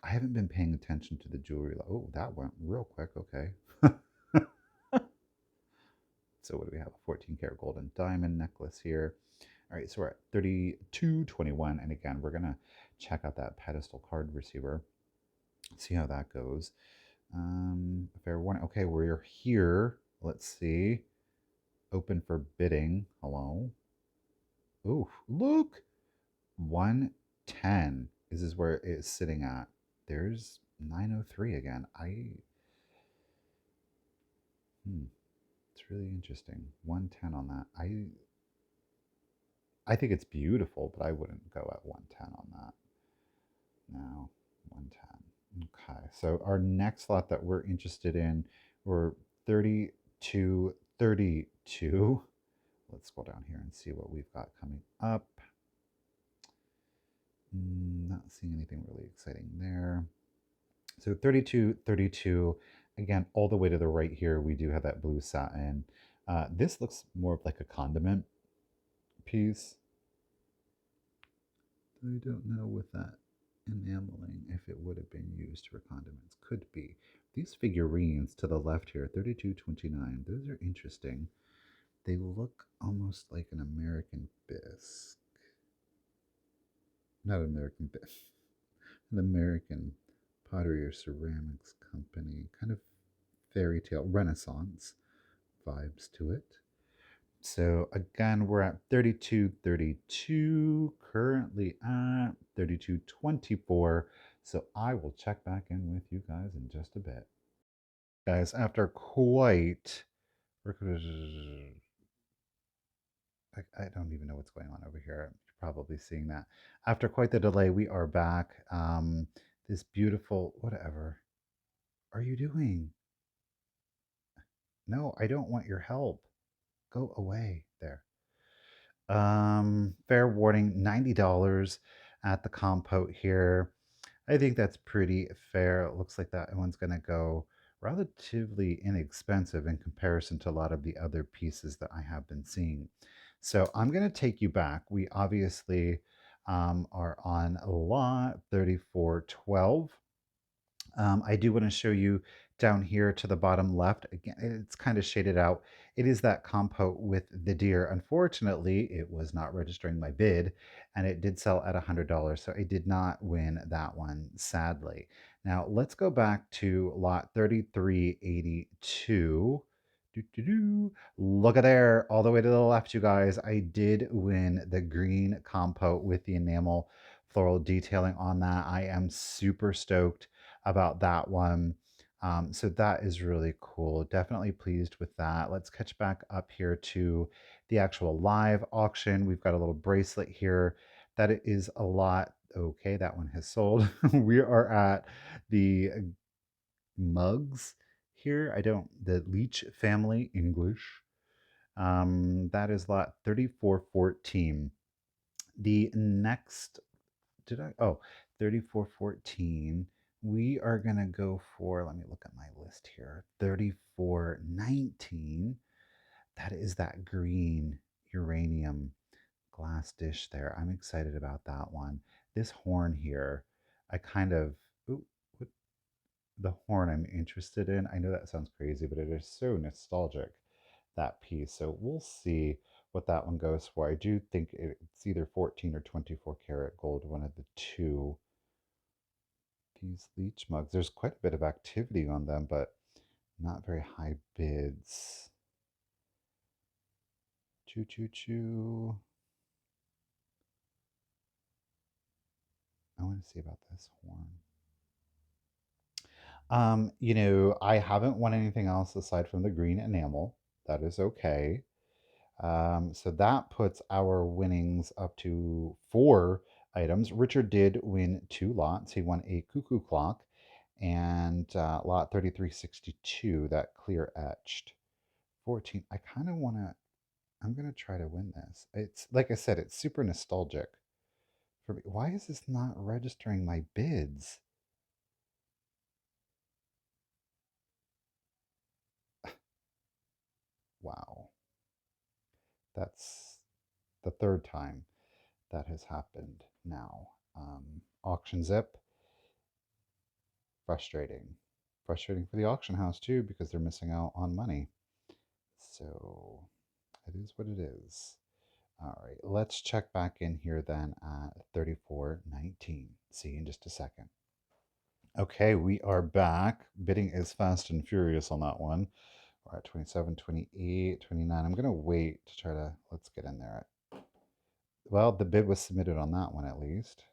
I haven't been paying attention to the jewelry. Oh, that went real quick. Okay. So what do we have? A 14 karat golden diamond necklace here. All right, so we're at 3221. And again, we're going to check out that pedestal card receiver, see how that goes. Fair warning. Okay, we're here. Let's see. Open for bidding. Hello. Ooh, look. 110. This is where it is sitting at. There's 903 again. Hmm, it's really interesting. 110 on that. I think it's beautiful, but I wouldn't go at 110 on that. No, 110. Okay, so our next lot that we're interested in, we're 3232. Let's scroll down here and see what we've got coming up. Not seeing anything really exciting there. So 3232, again, all the way to the right here, we do have that blue satin. This looks more of like a condiment piece. I don't know with that enameling if it would have been used for condiments. Could be. These figurines to the left here, 3229, those are interesting. They look almost like an American bisque. Not American bisque. An American pottery or ceramics company. Kind of fairy tale Renaissance vibes to it. So again, we're at 3232, currently at 3224. So I will check back in with you guys in just a bit. Guys, after quite, I don't even know what's going on over here. You're probably seeing that. After quite the delay, we are back. This beautiful, whatever are you doing? No, I don't want your help. Go away there. Fair warning, $90 at the compote here. I think that's pretty fair. It looks like that one's going to go relatively inexpensive in comparison to a lot of the other pieces that I have been seeing. So I'm going to take you back. We obviously are on lot 3412. I do want to show you down here to the bottom left. Again, it's kind of shaded out. It is that compote with the deer. Unfortunately, it was not registering my bid, and it did sell at $100, so I did not win that one, sadly. Now, let's go back to lot 3382. Doo-doo-doo. Look at there, all the way to the left, you guys. I did win the green compote with the enamel floral detailing on that. I am super stoked about that one. So that is really cool. Definitely pleased with that. Let's catch back up here to the actual live auction. We've got a little bracelet here that is a lot. Okay, that one has sold. We are at the mugs here. The Leech family English. That is lot 3414. The next did I? Oh, 3414. We are going to go for, let me look at my list here, 3419. That is that green uranium glass dish there. I'm excited about that one. This horn here, I kind of, ooh, what, the horn I'm interested in. I know that sounds crazy, but it is so nostalgic, that piece. So we'll see what that one goes for. I do think it's either 14 or 24 karat gold, one of the two. These leech mugs, there's quite a bit of activity on them, but not very high bids. Choo choo choo. I want to see about this horn. I haven't won anything else aside from the green enamel. That is okay. So that puts our winnings up to 4 items. Richard did win 2 lots. He won a cuckoo clock and lot 3362, that clear etched. 14. I kind of want to, I'm going to try to win this. It's like I said, it's super nostalgic for me. Why is this not registering my bids? Wow. That's the third time that has happened now. Auctionzip, frustrating. Frustrating for the auction house too because they're missing out on money. So it is what it is. All right, let's check back in here then at 3419. See you in just a second. Okay, we are back. Bidding is fast and furious on that one. We're at 27, 28, 29. I'm going to wait to try to, let's get in there. Well, the bid was submitted on that one at least.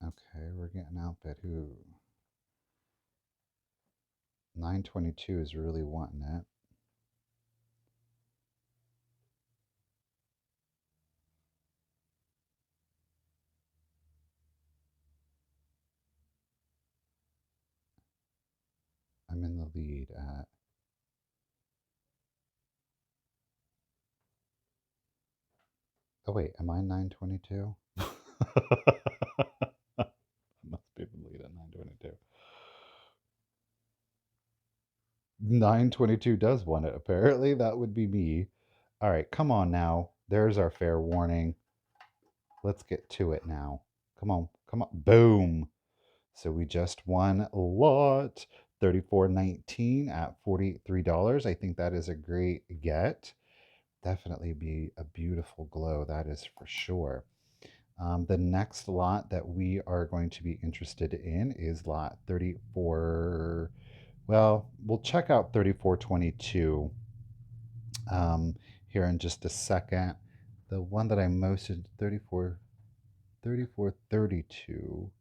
Okay, we're getting outbid. Who? 922 is really wanting it. I'm in the lead at. Oh wait, am I 922? I must be in the lead at 922. 922 does want it, apparently. That would be me. All right, come on now. There's our fair warning. Let's get to it now. Come on, come on. Boom. So we just won a lot. 34.19 at $43. I think that is a great get. Definitely be a beautiful glow, that is for sure. The next lot that we are going to be interested in is lot 34. Well, we'll check out 3422 here in just a second. The one that I most 3432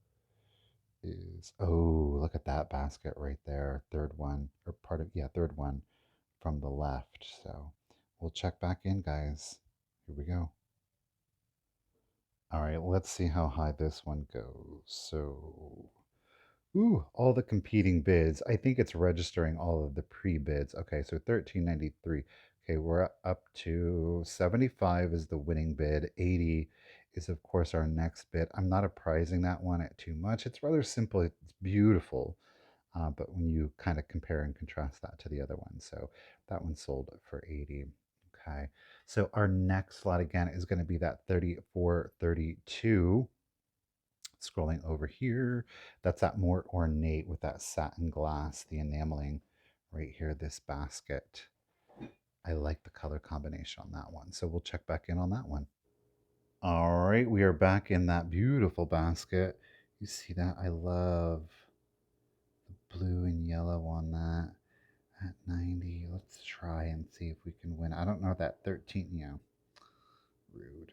is, oh, look at that basket right there. Third one, or part of, yeah, third one from the left. So we'll check back in, guys. Here we go. All right, let's see how high this one goes. So, ooh, all the competing bids. I think it's registering all of the pre-bids. Okay, so 1393. Okay, we're up to 75 is the winning bid. 80 is of course our next bid. I'm not apprising that one at too much. It's rather simple. It's beautiful. But when you kind of compare and contrast that to the other one, so that one sold for 80. Okay, so our next slot again is going to be that 3432. Scrolling over here, that's that more ornate with that satin glass, the enameling right here, this basket. I like the color combination on that one. So we'll check back in on that one. All right, we are back in that beautiful basket. You see that? I love the blue and yellow on that at 90. Let's try and see if we can win. I don't know that 13, yeah. Rude.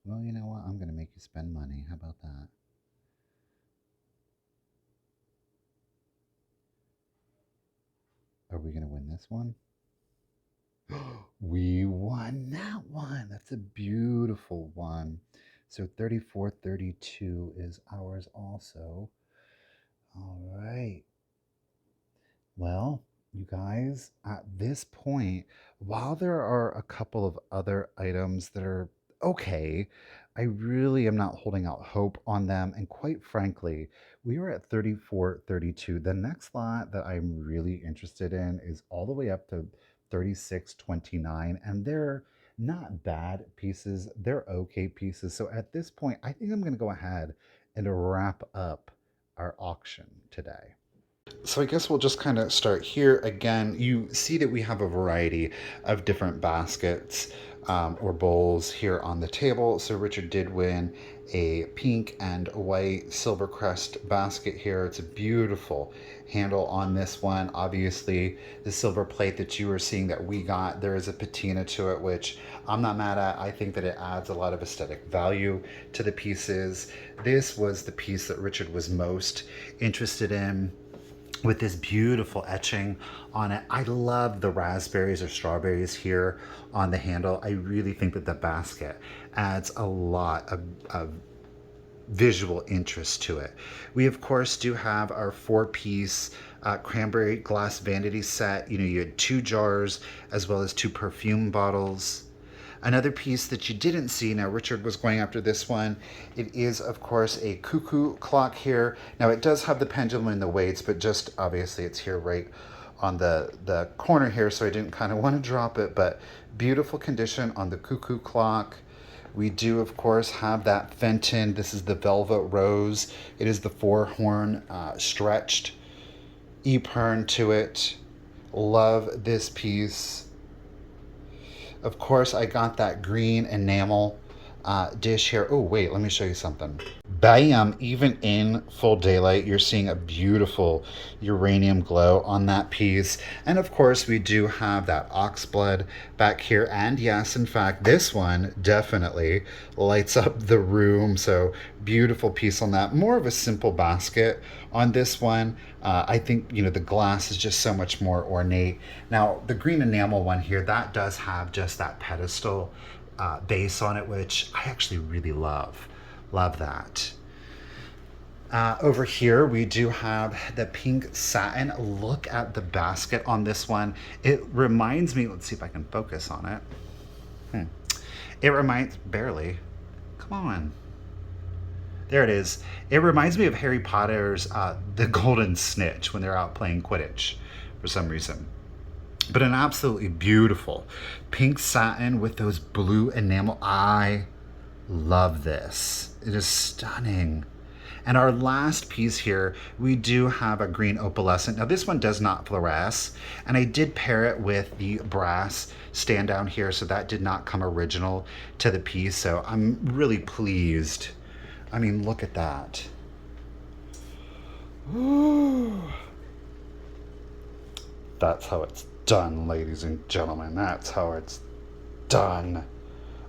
Well, you know what? I'm going to make you spend money. How about that? Are we going to win this one? We won that one. That's a beautiful one. So 3432 is ours also. All right. Well, you guys, at this point, while there are a couple of other items that are okay, I really am not holding out hope on them. And quite frankly, we are at 3432. The next lot that I'm really interested in is all the way up to 3629. And they're not bad pieces, they're okay pieces. So at this point, I think I'm going to go ahead and wrap up our auction today. So I guess we'll just kind of start here. Again, you see that we have a variety of different baskets or bowls here on the table. So Richard did win a pink and white silver crest basket here. It's a beautiful handle on this one. Obviously, the silver plate that you were seeing that we got, there is a patina to it, which I'm not mad at. I think that it adds a lot of aesthetic value to the pieces. This was the piece that Richard was most interested in, with this beautiful etching on it. I love the raspberries or strawberries here on the handle. I really think that the basket adds a lot of visual interest to it. We of course do have our 4-piece cranberry glass vanity set. You know, you had 2 jars as well as 2 perfume bottles. Another piece that you didn't see, now Richard was going after this one, it is of course a cuckoo clock here. Now it does have the pendulum and the weights, but just obviously it's here right on the corner here, so I didn't kind of want to drop it, but beautiful condition on the cuckoo clock. We do of course have that Fenton. This is the Velvet Rose. It is the 4-horn stretched E-pern to it. Love this piece. Of course, I got that green enamel dish here. Oh, wait, let me show you something. Bam, even in full daylight, you're seeing a beautiful uranium glow on that piece. And of course, we do have that oxblood back here. And yes, in fact, this one definitely lights up the room. So beautiful piece on that. More of a simple basket on this one. I think, you know, the glass is just so much more ornate. Now, the green enamel one here, that does have just that pedestal base on it, which I actually really love. Love that. Over here, we do have the pink satin. Look at the basket on this one. It reminds me, let's see if I can focus on it. It reminds, barely. Come on. There it is. It reminds me of Harry Potter's The Golden Snitch when they're out playing Quidditch for some reason. But an absolutely beautiful pink satin with those blue enamel. I love this. It is stunning. And our last piece here, we do have a green opalescent. Now this one does not fluoresce, and I did pair it with the brass stand down here, so that did not come original to the piece. So I'm really pleased. I mean, look at that. Ooh. That's how it's done, ladies and gentlemen. That's how it's done.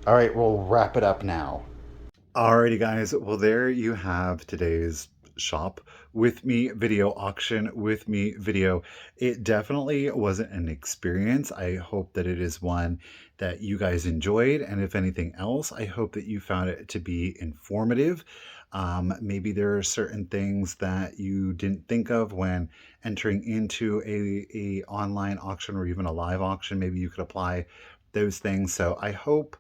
All right, we'll wrap it up now. Alrighty, guys. Well, there you have today's shop with me video, auction with me video. It definitely wasn't an experience. I hope that it is one that you guys enjoyed. And if anything else, I hope that you found it to be informative. Maybe there are certain things that you didn't think of when entering into a online auction or even a live auction. Maybe you could apply those things. So I hope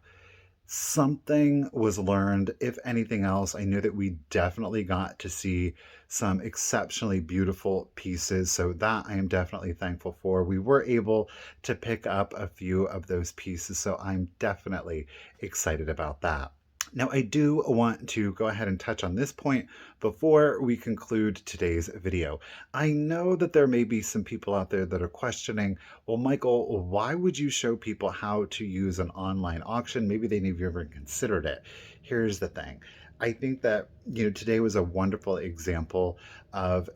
something was learned. If anything else, I know that we definitely got to see some exceptionally beautiful pieces. So that I am definitely thankful for. We were able to pick up a few of those pieces. So I'm definitely excited about that. Now, I do want to go ahead and touch on this point before we conclude today's video. I know that there may be some people out there that are questioning, well, Michael, why would you show people how to use an online auction? Maybe they never even considered it. Here's the thing. I think that, today was a wonderful example of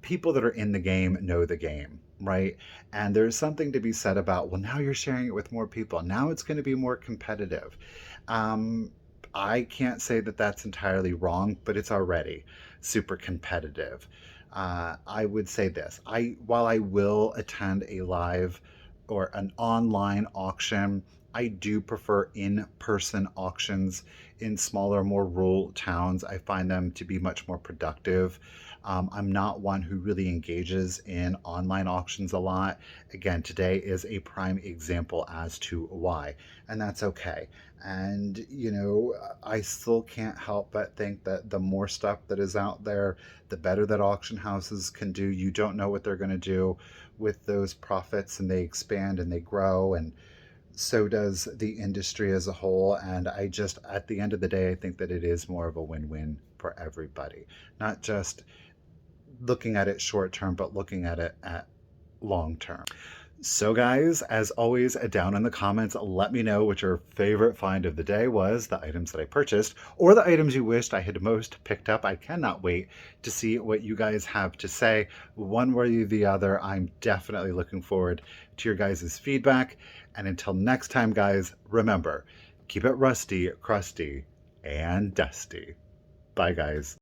people that are in the game know the game, right? And there's something to be said about, well, now you're sharing it with more people. Now it's going to be more competitive. Um, I can't say that that's entirely wrong, but it's already super competitive. I would say this: while I will attend a live or an online auction, I do prefer in-person auctions in smaller, more rural towns. I find them to be much more productive. I'm not one who really engages in online auctions a lot. Again, today is a prime example as to why, and that's okay. And, I still can't help but think that the more stuff that is out there, the better that auction houses can do. You don't know what they're going to do with those profits, and they expand and they grow, and so does the industry as a whole. And at the end of the day, I think that it is more of a win win for everybody, not just looking at it short term, but looking at it at long term. So, guys, as always, down in the comments, let me know what your favorite find of the day was, the items that I purchased, or the items you wished I had most picked up. I cannot wait to see what you guys have to say. One way or the other, I'm definitely looking forward to your guys' feedback. And until next time, guys, remember, keep it rusty, crusty, and dusty. Bye, guys.